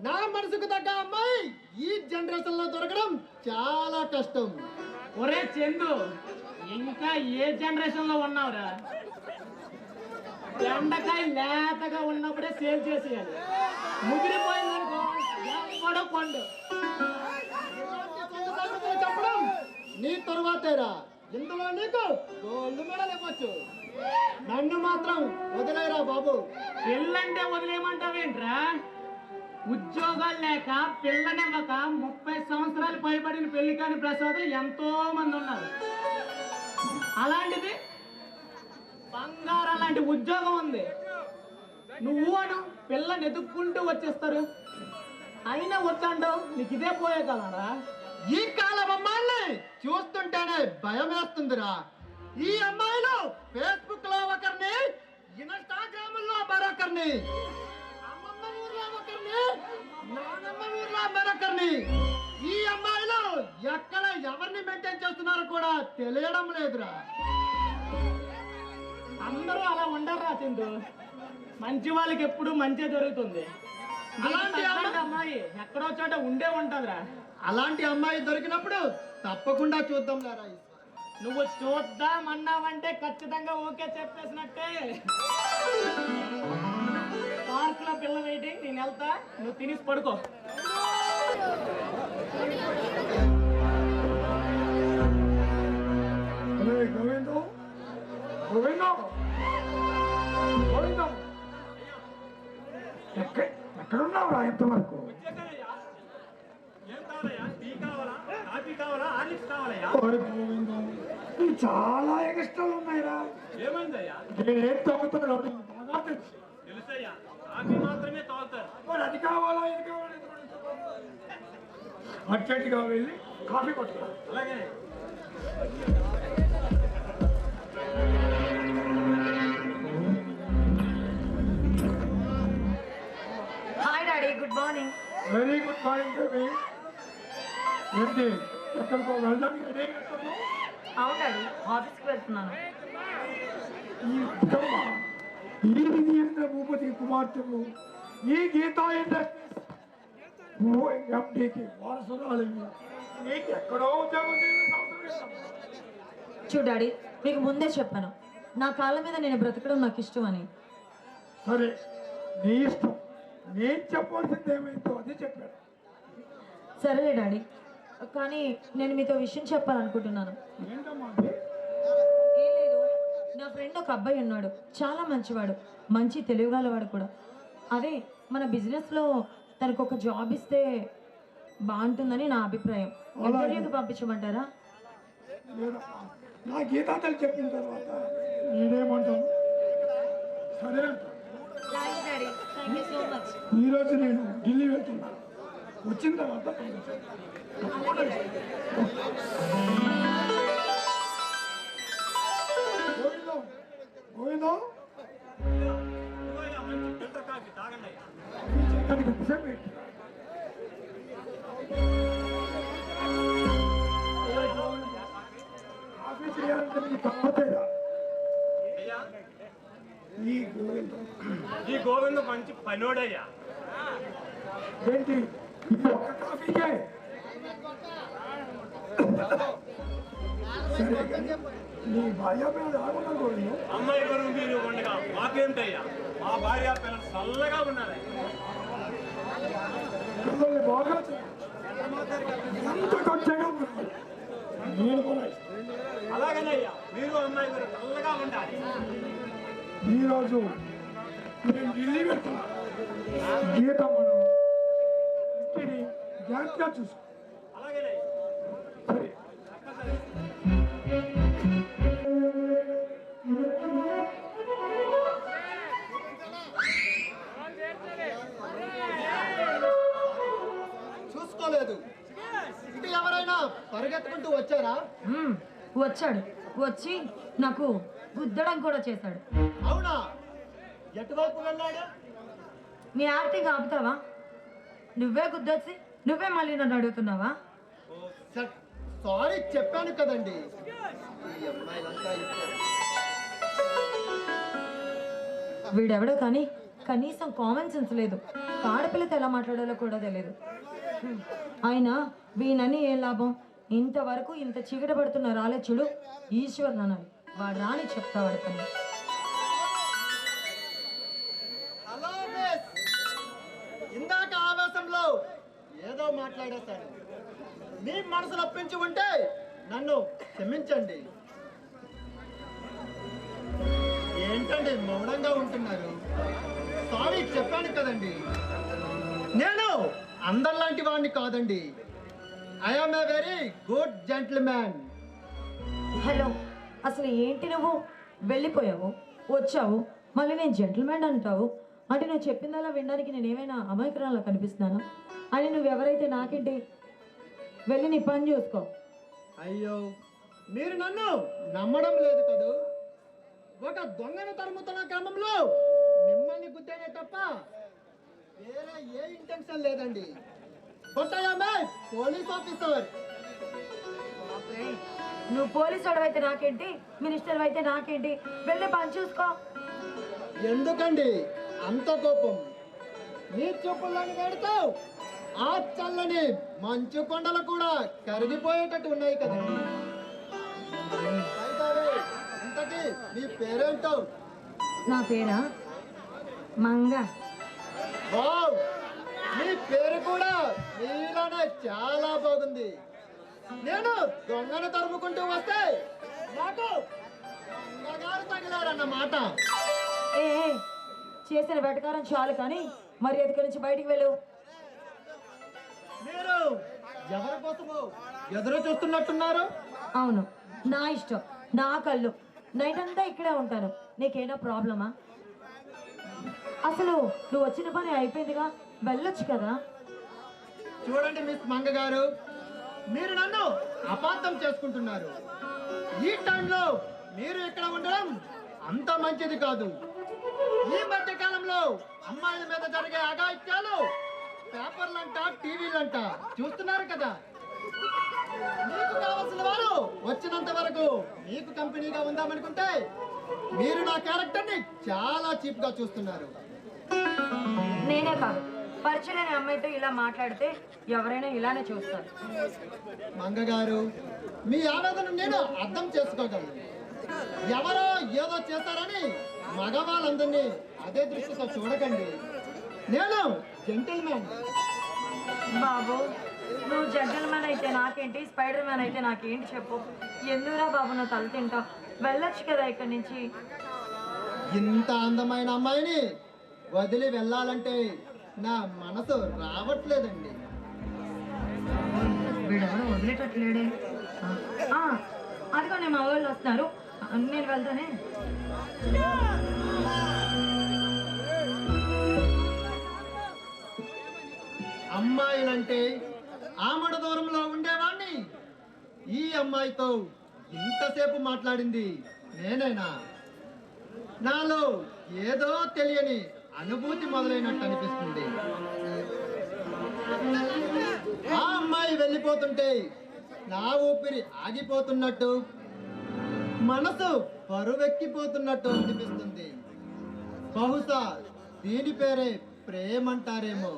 నా మనసుకు తగ్గ అమ్మాయి ఈ జనరేషన్ లో దొరకడం చాలా కష్టం. ఒరే చందు, ఇంకా ఏ జనరేషన్ లో ఉన్నావురా? బెండకాయ లేతగా ఉన్నప్పుడే సేల్ చేసేయాలి. ముగిరిపోయిందనుకో ఎవడో కొండు. చెప్పడం నీ తరువాతేరా. ఇందులో నీకు గోల్డ్ మెడల్ ఇవ్వచ్చు. నన్ను మాత్రం వదిలేరా బాబు. పెళ్ళంటే వదిలేయమంటావేంట్రా? ఉద్యోగాలు లేక పిల్లనివ్వక 30 సంవత్సరాలు పైబడిన పెళ్లి కాని ప్రసాదులు ఎంతో మంది ఉన్నారు. అలాంటిది బంగారం లాంటి ఉద్యోగం ఉంది. నువ్వు అను పిల్లని ఎదుక్కుంటూ వచ్చేస్తారు. అయినా వచ్చాండవు, నీకు ఇదే పోయే కలరా? ఈ కాలం అమ్మాయిని చూస్తుంటేనే భయం వేస్తుందిరా. ఈ అమ్మాయిలు ఫేస్బుక్ లో ఒకరిని, ఇన్స్టాగ్రామ్ లో మరొకరిని, అమ్మమ్మ ఊర్లో ఒకరిని, నానమ్మ కానీ ఈ అమ్మాయిలు ఎక్కడ ఎవరిని మెయింటైన్ చేస్తున్నారో కూడా తెలియడం లేదురా. అందరూ అలా ఉండరురా చిందు. మంచి వాళ్ళకి ఎప్పుడు మంచి జరుగుతుంది. అలాంటి అమ్మాయి ఎక్కడో చోట ఉండే ఉంటుందిరా. అలాంటి అమ్మాయి దొరికినప్పుడు తప్పకుండా చూద్దాం లేరా. నువ్వు చూద్దామన్నావంటే ఖచ్చితంగా ఓకే చెప్పేసినట్టే. పార్క్ లో పిల్ల వెయిటింగ్, నేను వెళ్తా, నువ్వు తినేసి పడుకో. గోవిందం గోవిందం గోవిందం ఎక్కడున్నావురా ఇంతవరకు? ఏం కావాలయ్యా? టీ కావాలా, కాఫీ కావాలా, హార్లిక్స్ కావాలయ్యా? గోవిందం నీకు చాలా ఎక్స్ట్రాలు ఉన్నాయిరా. ఏమైందయ్యా? నేనేం తగ్గుతున్నాడు బాగా తెలుసు. తెలుసయ్యా, కాఫీ మాత్రమే తాగుతారు. మరి అది కావాలా ఇది కావాలా అర్జెంట్గా వెళ్ళి కాఫీ కొట్టుకో. అలాగే. Hi daddy, good morning. Very good morning baby. ఏంటి ఎక్కడికో వెళ్ళడానికి రెడీ అవుతున్నావు? అవును డాడీ, ఆఫీస్కి వెళ్తున్నాను. ఈ ఉత్తమ, ఈ విజయేంద్ర భూపతి కుమార్తెలు, ఈ గీతా ఇండస్ట్రీస్ ఎండికి వారసురాలు. నీకు ఎక్కడో ఉద్యోగం చేయాల్సిన అవసరం లేదు. చూడు డాడీ, మీకు ముందే చెప్పాను, నా కాళ్ళ మీద నేను బ్రతకడం నాకు ఇష్టం అని. సరే నీ ఇష్టం. నేను చెప్పాల్సింది ఏమైందో అది చెప్పాను. సరేలే డాడీ, కానీ నేను మీతో విషయం చెప్పాలనుకుంటున్నాను. ఏంటమ్మా అది? ఏం లేదు, నా ఫ్రెండ్ ఒక అబ్బాయి ఉన్నాడు, చాలా మంచివాడు, మంచి తెలివిగలవాడు కూడా. అదే మన బిజినెస్లో తనకు ఒక జాబ్ ఇస్తే బాగుంటుందని నా అభిప్రాయం. ఇంటర్వ్యూకి పంపించమంటారా? లేదమ్మా, నా గీతాంతలు చెప్పిన తర్వాత నేనేమంటాను? సరే అంట. Thanks daddy, thank you so much. ఈరోజు నేను ఢిల్లీ వెళ్తున్నాను. వచ్చిన తర్వాత పంపించాను. గోవిందం గోవిందం మంచి ఫిల్టర్ కాఫీ తాగండి అయ్యా. చేయడానికి ఎంతసేపు ఏంటి? కాఫీ చేయాలంటే నీకు తప్పతేరా. అయ్యా, ఈ గోవిందం ఈ గోవింద మంచి పనోడయ్యా. ఏంటి ఇది ఒక్క కాఫీకే? సరే కానీ నీ భార్య మీద ఆగున్నా గోవిందం. అమ్మాయి గారు మీరు ఉండగా మాకేమిటయ్యా? మా భార్య పిల్లలు చల్లగా ఉన్నారయ్యా. పిల్లల్ని బాగా ఎంత కొత్తగా ఉన్నారు. నేను కూడా అలాగేనయ్యా, మీరు అమ్మాయి గారు చల్లగా ఉండాలి. ఈరోజు నేను ఢిల్లీ వెళ్తున్నాను. గీతమ్మను ఇంటిని జాగ్రత్తగా చూసుకో. అలాగేనయ్యా. సరే చూసుకోలేదు. ఇటు ఎవరైనా పరిగెత్తుకుంటూ వచ్చారా? వచ్చాడు, వచ్చి నాకు గుద్దడం కూడా చేశాడు. అవునా? ఎటువైపు వెళ్ళాడు? నీ యాక్టింగ్ ఆపుతావా? నువ్వే గుద్దొచ్చి నువ్వే మళ్ళీ నన్ను అడుగుతున్నావా? సారీ చెప్పాను కదండి. ఈ అమ్మాయిలంతా ఇప్పుడు వీడెవడో కానీ కనీసం కామన్ సెన్స్ లేదు. ఆడపిల్లతో ఎలా మాట్లాడాలో కూడా తెలియదు. అయినా వీనని ఏం లాభం? ఇంతవరకు ఇంత చీకట పడుతున్న రాలే చూడు, ఈశ్వర్ నానాలి. వాడు రాని చెప్తా వాడి పని. హలో మిస్, ఇందాక ఆవేశంలో ఏదో మాట్లాడేశాను. మీ మనసు నొప్పించి ఉంటే నన్ను క్షమించండి. ఏంటండి మౌనంగా ఉంటున్నారు? సారీ చెప్పాను కదండి. నేను అందరిలాంటి వాడిని కాదండి. I am a very good gentleman. Hello, అసలు ఏంటి నువ్వు? వెళ్ళిపోయావు, వచ్చావు, మళ్ళీ నేను జెంటిల్మెన్ అంటావు. అంటే నువ్వు చెప్పిందలా వినడానికి నేను ఏమైనా అమాయకురాలా కనిపిస్తున్నానా? అని నువ్వెవరైతే నాకేంటి? వెళ్ళి నీ పని చూసుకో. అయ్యో, మీరు నన్ను నమ్మడం లేదు కదూ. ఒక దొంగను తరుముతున్న క్రమంలో మిమ్మల్ని గుద్దేనే తప్ప వేరే ఏ ఇంటెన్షన్ లేదండి. కొట్టాయమ్మే పోలీస్ ఆఫీసర్. నువ్వు పోలీసు అయితే నాకేంటి, మినిస్టర్ అయితే నాకేంటి, వెళ్ళి పని చూసుకో. ఎందుకండి అంత కోపం? నీ చూపులను పెడతావు ఆ చల్లని మంచు కొండలు కూడా కరిగిపోయేటట్టు ఉన్నాయి కదండి. ఇంతకీ నీ పేరేంటో? నా పేరా మంగ. వావ్, నీ పేరు కూడా నీలానే చాలా బాగుంది. నేను దొంగను తరుముకుంటూ వస్తే నాకు దొంగగారు తగిలారన్నమాట. ఏ ఏ, చేసిన వెటకారం చాలు కానీ మర్యాద నుంచి బయటికి వెళ్ళు. మీరు ఎవరి కోసమో ఎదురు చూస్తున్నట్టున్నారు? అవును, నా ఇష్టం, నా కళ్ళు, నైట్ అంతా ఇక్కడే ఉంటాను. నీకేనా ప్రాబ్లమా? అసలు నువ్వు వచ్చిన పని అయిపోయిందిగా, వెళ్ళొచ్చు కదా. చూడండి మిస్ మంగ గారు, మీరు నన్ను అపార్థం చేసుకుంటున్నారు. ఈ టైంలో మీరు ఇక్కడ ఉండడం అంత మంచిది కాదు. ఈ మధ్య కాలంలో అమ్మాయిల మీద జరిగే అఘాయిత్యాలు పేపర్లంట, టీవీలంట చూస్తున్నారు కదా. మీకు కావాల్సిన వారు వచ్చినంత వరకు మీకు కంపెనీగా ఉందామనుకుంటే మీరు నా క్యారెక్టర్ని చాలా చీప్ గా చూస్తున్నారు. నేనే కాదు, పరిచయం అమ్మాయితో ఇలా మాట్లాడితే ఎవరైనా ఇలానే చూస్తారు. మంగ గారు, మీ ఆవేదన నేను అర్థం చేసుకోగలను. ఎవరో ఏదో చేస్తారని మగవాళ్ళందరినీ అదే దృష్టితో చూడకండి. నేను జెంటిల్మెన్. బాబు, నువ్వు జెంటల్మెన్ అయితే నాకేంటి, స్పైడర్ మ్యాన్ అయితే నాకేంటి చెప్పు. ఎందుకురా బాబు నా తల తింటావు? వెళ్ళొచ్చు కదా ఇక్కడి నుంచి. ఇంత అందమైన అమ్మాయిని వదిలి వెళ్ళాలంటే నా మనసు రావట్లేదండి. వీడెవరో వదిలేటట్లేడే. అదిగో నేను మా వాళ్ళు వస్తున్నారు, నేను వెళ్తానే. అమ్మాయిలంటే ఆమడ దూరంలో ఉండేవాణ్ణి. ఈ అమ్మాయితో ఇంతసేపు మాట్లాడింది నేనేనా? నాలో ఏదో తెలియని అనుభూతి మొదలైనట్టు అనిపిస్తుంది. ఆ అమ్మాయి వెళ్ళిపోతుంటే నా ఊపిరి ఆగిపోతున్నట్టు, మనసు బరువెక్కిపోతున్నట్టు అనిపిస్తుంది. బహుశా దీని పేరే ప్రేమంటారేమో.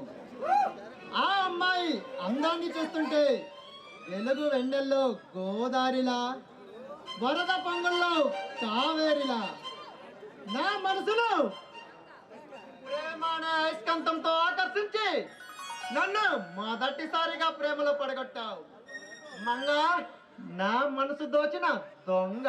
ఆ అమ్మాయి అందాన్ని చూస్తుంటే వెలుగు వెన్నెల్లో గోదారిలా, వరద పొంగల్లో కావేరిలా నా మనసులో ప్రేమ అనే అయస్కాంతంతో ఆకర్షించి నన్ను మొదటిసారిగా ప్రేమలో పడగొట్టావు. మంగ, నా మనసు దోచిన దొంగ.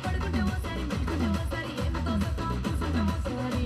పడుకుంటే ఓసారి మెలుకుంటే ఓసారి కూర్చుంటే ఓసారి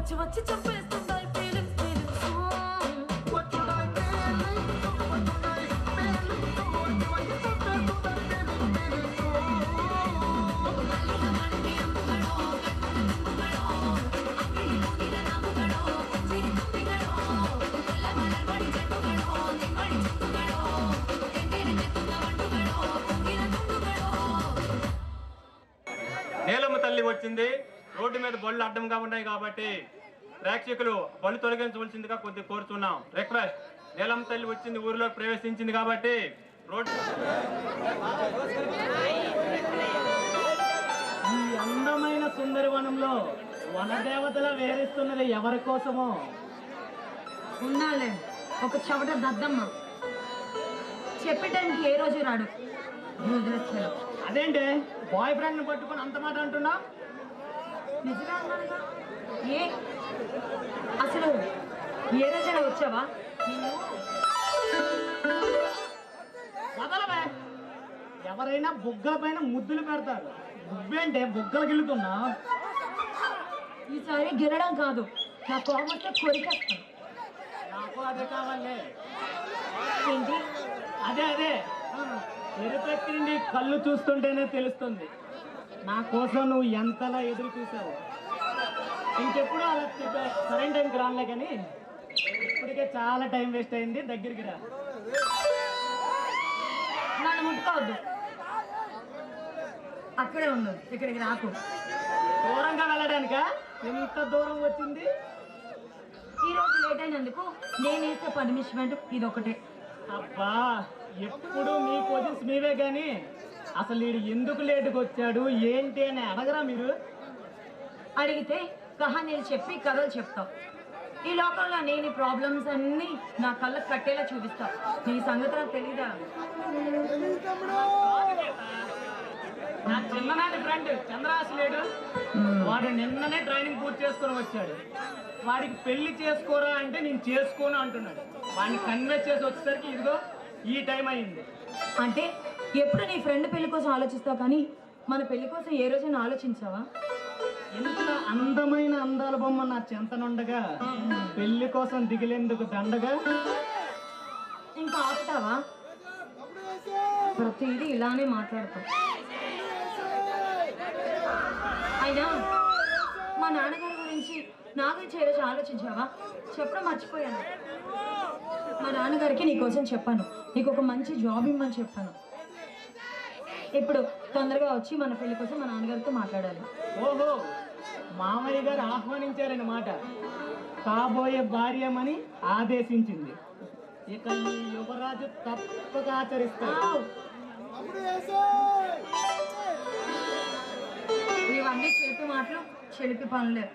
వచ్చి వచ్చి చెప్పేస్తుంటాయి ఫీలింగ్స్ ఫీలింగ్స్ నీలమ్మ తల్లి వచ్చింది. రోడ్డు మీద బళ్ళు అడ్డంగా ఉన్నాయి కాబట్టి ప్రేక్షకులు బళ్ళు తొలగించవలసిందిగా కొద్ది కోరుతున్నాం. రిక్వెస్ట్. నీలమ్మ తల్లి వచ్చింది, ఊరిలోకి ప్రవేశించింది కాబట్టి రోడ్డు. ఈ అందమైన సుందరవనంలో వనదేవతల వేరిస్తున్నది ఎవరి కోసమో? ఉండాలే ఒక చవట దద్దమ్మ. చెప్పే టైంకి ఏ రోజు రాడు. వదిలేచ్చాడు. అదేంటి బాయ్ ఫ్రెండ్ పట్టుకొని అంత మాట అంటున్నా? నిజమే అన్నానుగా. ఏ అసలు ఏ రోజైనా వచ్చావా? నిన్ను వదలవే. ఎవరైనా బుగ్గల పైన ముద్దులు పెడతారు, నువ్వేంటే బుగ్గలు గిల్లుతున్నా? ఈసారి గిరడం కాదు, నా కోమతో కొరికేస్తాను. నాకు అదే కావాలే. ఏంటి? అదే అదే ఎరుపెక్కి నుండి కళ్ళు చూస్తుంటేనే తెలుస్తుంది నా కోసం నువ్వు ఎంతలా ఎదురు చూసావు. ఇంకెప్పుడు అలా సరైన టైంకి రాలే, కానీ ఇప్పటికే చాలా టైం వేస్ట్ అయింది. దగ్గరికి రా. నన్ను ముట్టుకోవద్దు, అక్కడే ఉండు, ఇక్కడికి రాకు. దూరంగా వెళ్ళడానికా ఎంత దూరం వచ్చింది? ఈ రోజు లేట్ అయినందుకు నేను వేసే పనిష్మెంట్ ఇదొకటే. అబ్బా, ఎప్పుడు మీ పొజిషన్ మీవే కానీ అసలు వీడు ఎందుకు లేటుకు వచ్చాడు ఏంటి అని అడగరా మీరు? అడిగితే కహానీలు చెప్పి కథలు చెప్తావు. ఈ లోకంలో నేను ప్రాబ్లమ్స్ అన్నీ నా కళ్ళకు కట్టేలా చూపిస్తా. నీ సంగతి నాకు తెలీదా? నా చిన్ననాటి ఫ్రెండ్ చంద్రాస్ లేడు, వాడు నిన్ననే ట్రైనింగ్ పూర్తి చేసుకొని వచ్చాడు. వాడికి పెళ్లి చేసుకోరా అంటే నేను చేసుకోను అంటున్నాడు. వాడిని కన్విన్స్ చేసి వచ్చేసరికి ఇదిగో ఈ టైం అయింది. అంటే ఎప్పుడు నీ ఫ్రెండ్ పెళ్లి కోసం ఆలోచిస్తావు, కానీ మన పెళ్లి కోసం ఏ రోజైనా ఆలోచించావా? ఎంత అందమైన అందాల బొమ్మ నా చెంతనుండగా పెళ్లి కోసం దిగిలేందుకు దండగా. ఇంకా ఆపుతావా? ప్రతిదీ ఇలానే మాట్లాడతావు. అయినా మా నాన్నగారి గురించి నా గురించి ఏ రోజు ఆలోచించావా? చెప్పడం మర్చిపోయాను. మా నాన్నగారికి నీ కోసం చెప్పాను, నీకు ఒక మంచి జాబ్ ఇమ్మని చెప్పాను. ఇప్పుడు తొందరగా వచ్చి మన పెళ్లి కోసం మా నాన్నగారితో మాట్లాడాలి. ఓహో, మామయ్య గారు ఆహ్వానించారన్నమాట. కాబోయే భార్యమని ఆదేశించింది. ఇక ఈ యువరాజు తప్పక ఆచరిస్తాడు. నీవన్నీ చిలిపి మాటలు, చిలిపి పనులే.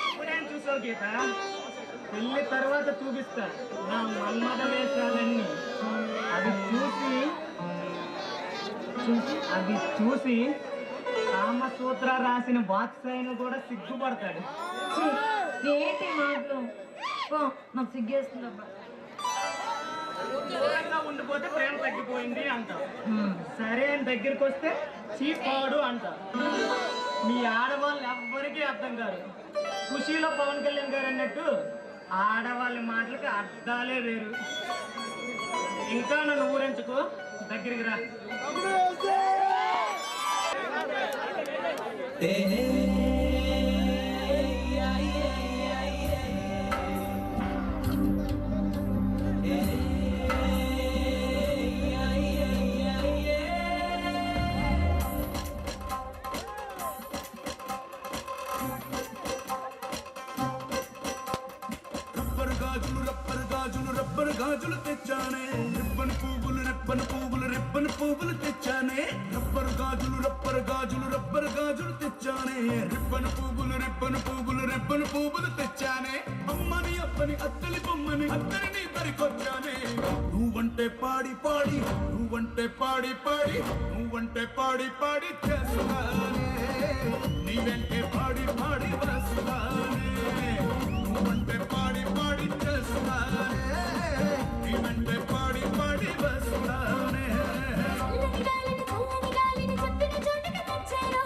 ఇప్పుడేం చూసావు గీత? పెళ్లి తర్వాత చూపిస్తా నా మన్మథ వేషాలన్నీ. అవి చూసి కామసూత్ర రాసిన వాత్సాయన కూడా సిగ్గుపడతాడు. ఛీ, ఏంటి మాటలు? పో, నాకు సిగ్గేస్తుందబ్బా. దూరంగా ఉండిపోతే ప్రేమ తగ్గిపోయింది అంటావు. సరే అని దగ్గరికి వస్తే చీపాడు అంటావు. మీ ఆడవాళ్ళు ఎవ్వరికీ అర్థం కాదు. ఖుషీలో పవన్ కళ్యాణ్ గారు అన్నట్టు ఆడవాళ్ళ మాటలకి అర్థాలే వేరు. ఇంకా నన్ను ఊరించుకో, దగ్గరికి రా. రబ్బర్ గాజులు తెచ్చానే, రిబ్బన్ పువ్వులు తెచ్చానే. రబ్బర్ గాజులు తెచ్చానే, రిబ్బన్ పువ్వులు తెచ్చానే. అమ్మని అప్పని అత్తలి బొమ్మని అత్తని దరికొచ్చానే. నువ్వంటే పాడి చేస్తానే, నీ వెంటే పాడి వస్తానే. నువ్వంటే పాడి చేస్తానే, నీ వెంటే పాడి వస్తానే. చెప్పిన చోటుకి తెచ్చారు.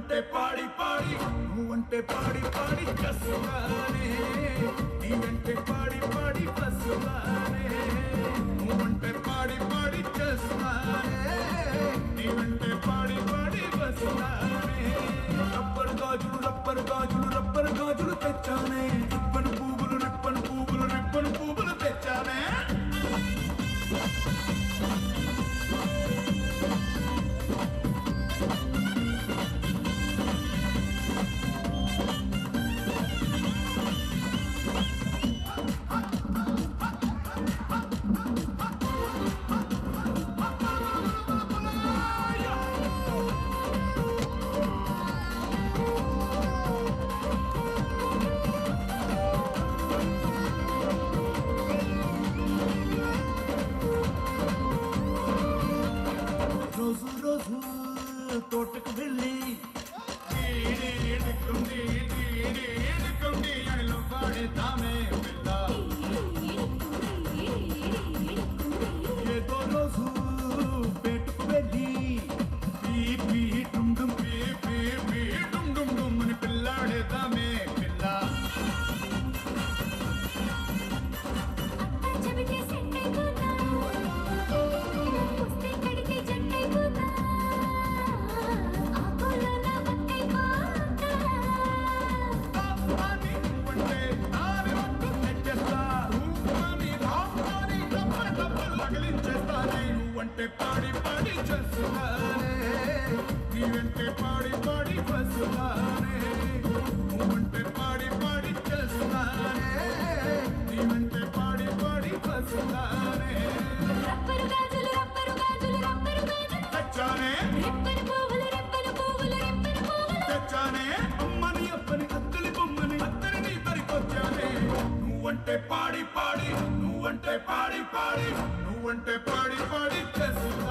నువ్వంటే పాడి పాడి నువ్వంటే పాడి పాడి కసుగానే నీవంటే పాడి పాడి బస్సుగానే నువ్వంటే పాడి పాడి చేస్తానే నీవంటే పాడి పాడి బస్సుగానే రబ్బరు గాజులు రబ్బరు గాజులు రబ్బరు గాజులు తెచ్చానే రిబ్బను పువ్వులు రిబ్బను పువ్వులు రిబ్బను పువ్వులు తెచ్చానే రోజు రోజు తోటకు వెళ్ళి అడిలో పాడేద్దామే పిల్ల ఏదో రోజు పెట్టుకు వెళ్ళి పీ డుమ్ డుమ్ పీ డుమ్ డుమ్ డుమ్ అని పిల్లాడేద్దామే పిల్ల చెబితే సెట్ అయిపోతా పుస్తే కడితే జట్ అయిపోతా ఆకోలో నా బక్కైపోతా నువ్వంటే పాడి పాడి చేస్తున్నానే నీవంటే పాడి పాడి బస్సులానే నువ్వంటే పాడి పాడి చేస్తున్నానే నీవంటే పాడి పాడి బస్సులానే రబ్బరు గాజులు రబ్బరు గాజులు రబ్బరు గాజులు తెచ్చానే రెప్పలు పువ్వులు రెప్పలు పువ్వులు రెప్పలు పువ్వులు తెచ్చానే అమ్మని అప్పని అత్తలి బొమ్మని అత్తని నీ పరికొచ్చానే నువ్వంటే పాడి పాడి నువ్వంటే పాడి పాడి నువ్వంటే పాడి పాడి చేస్తున్నా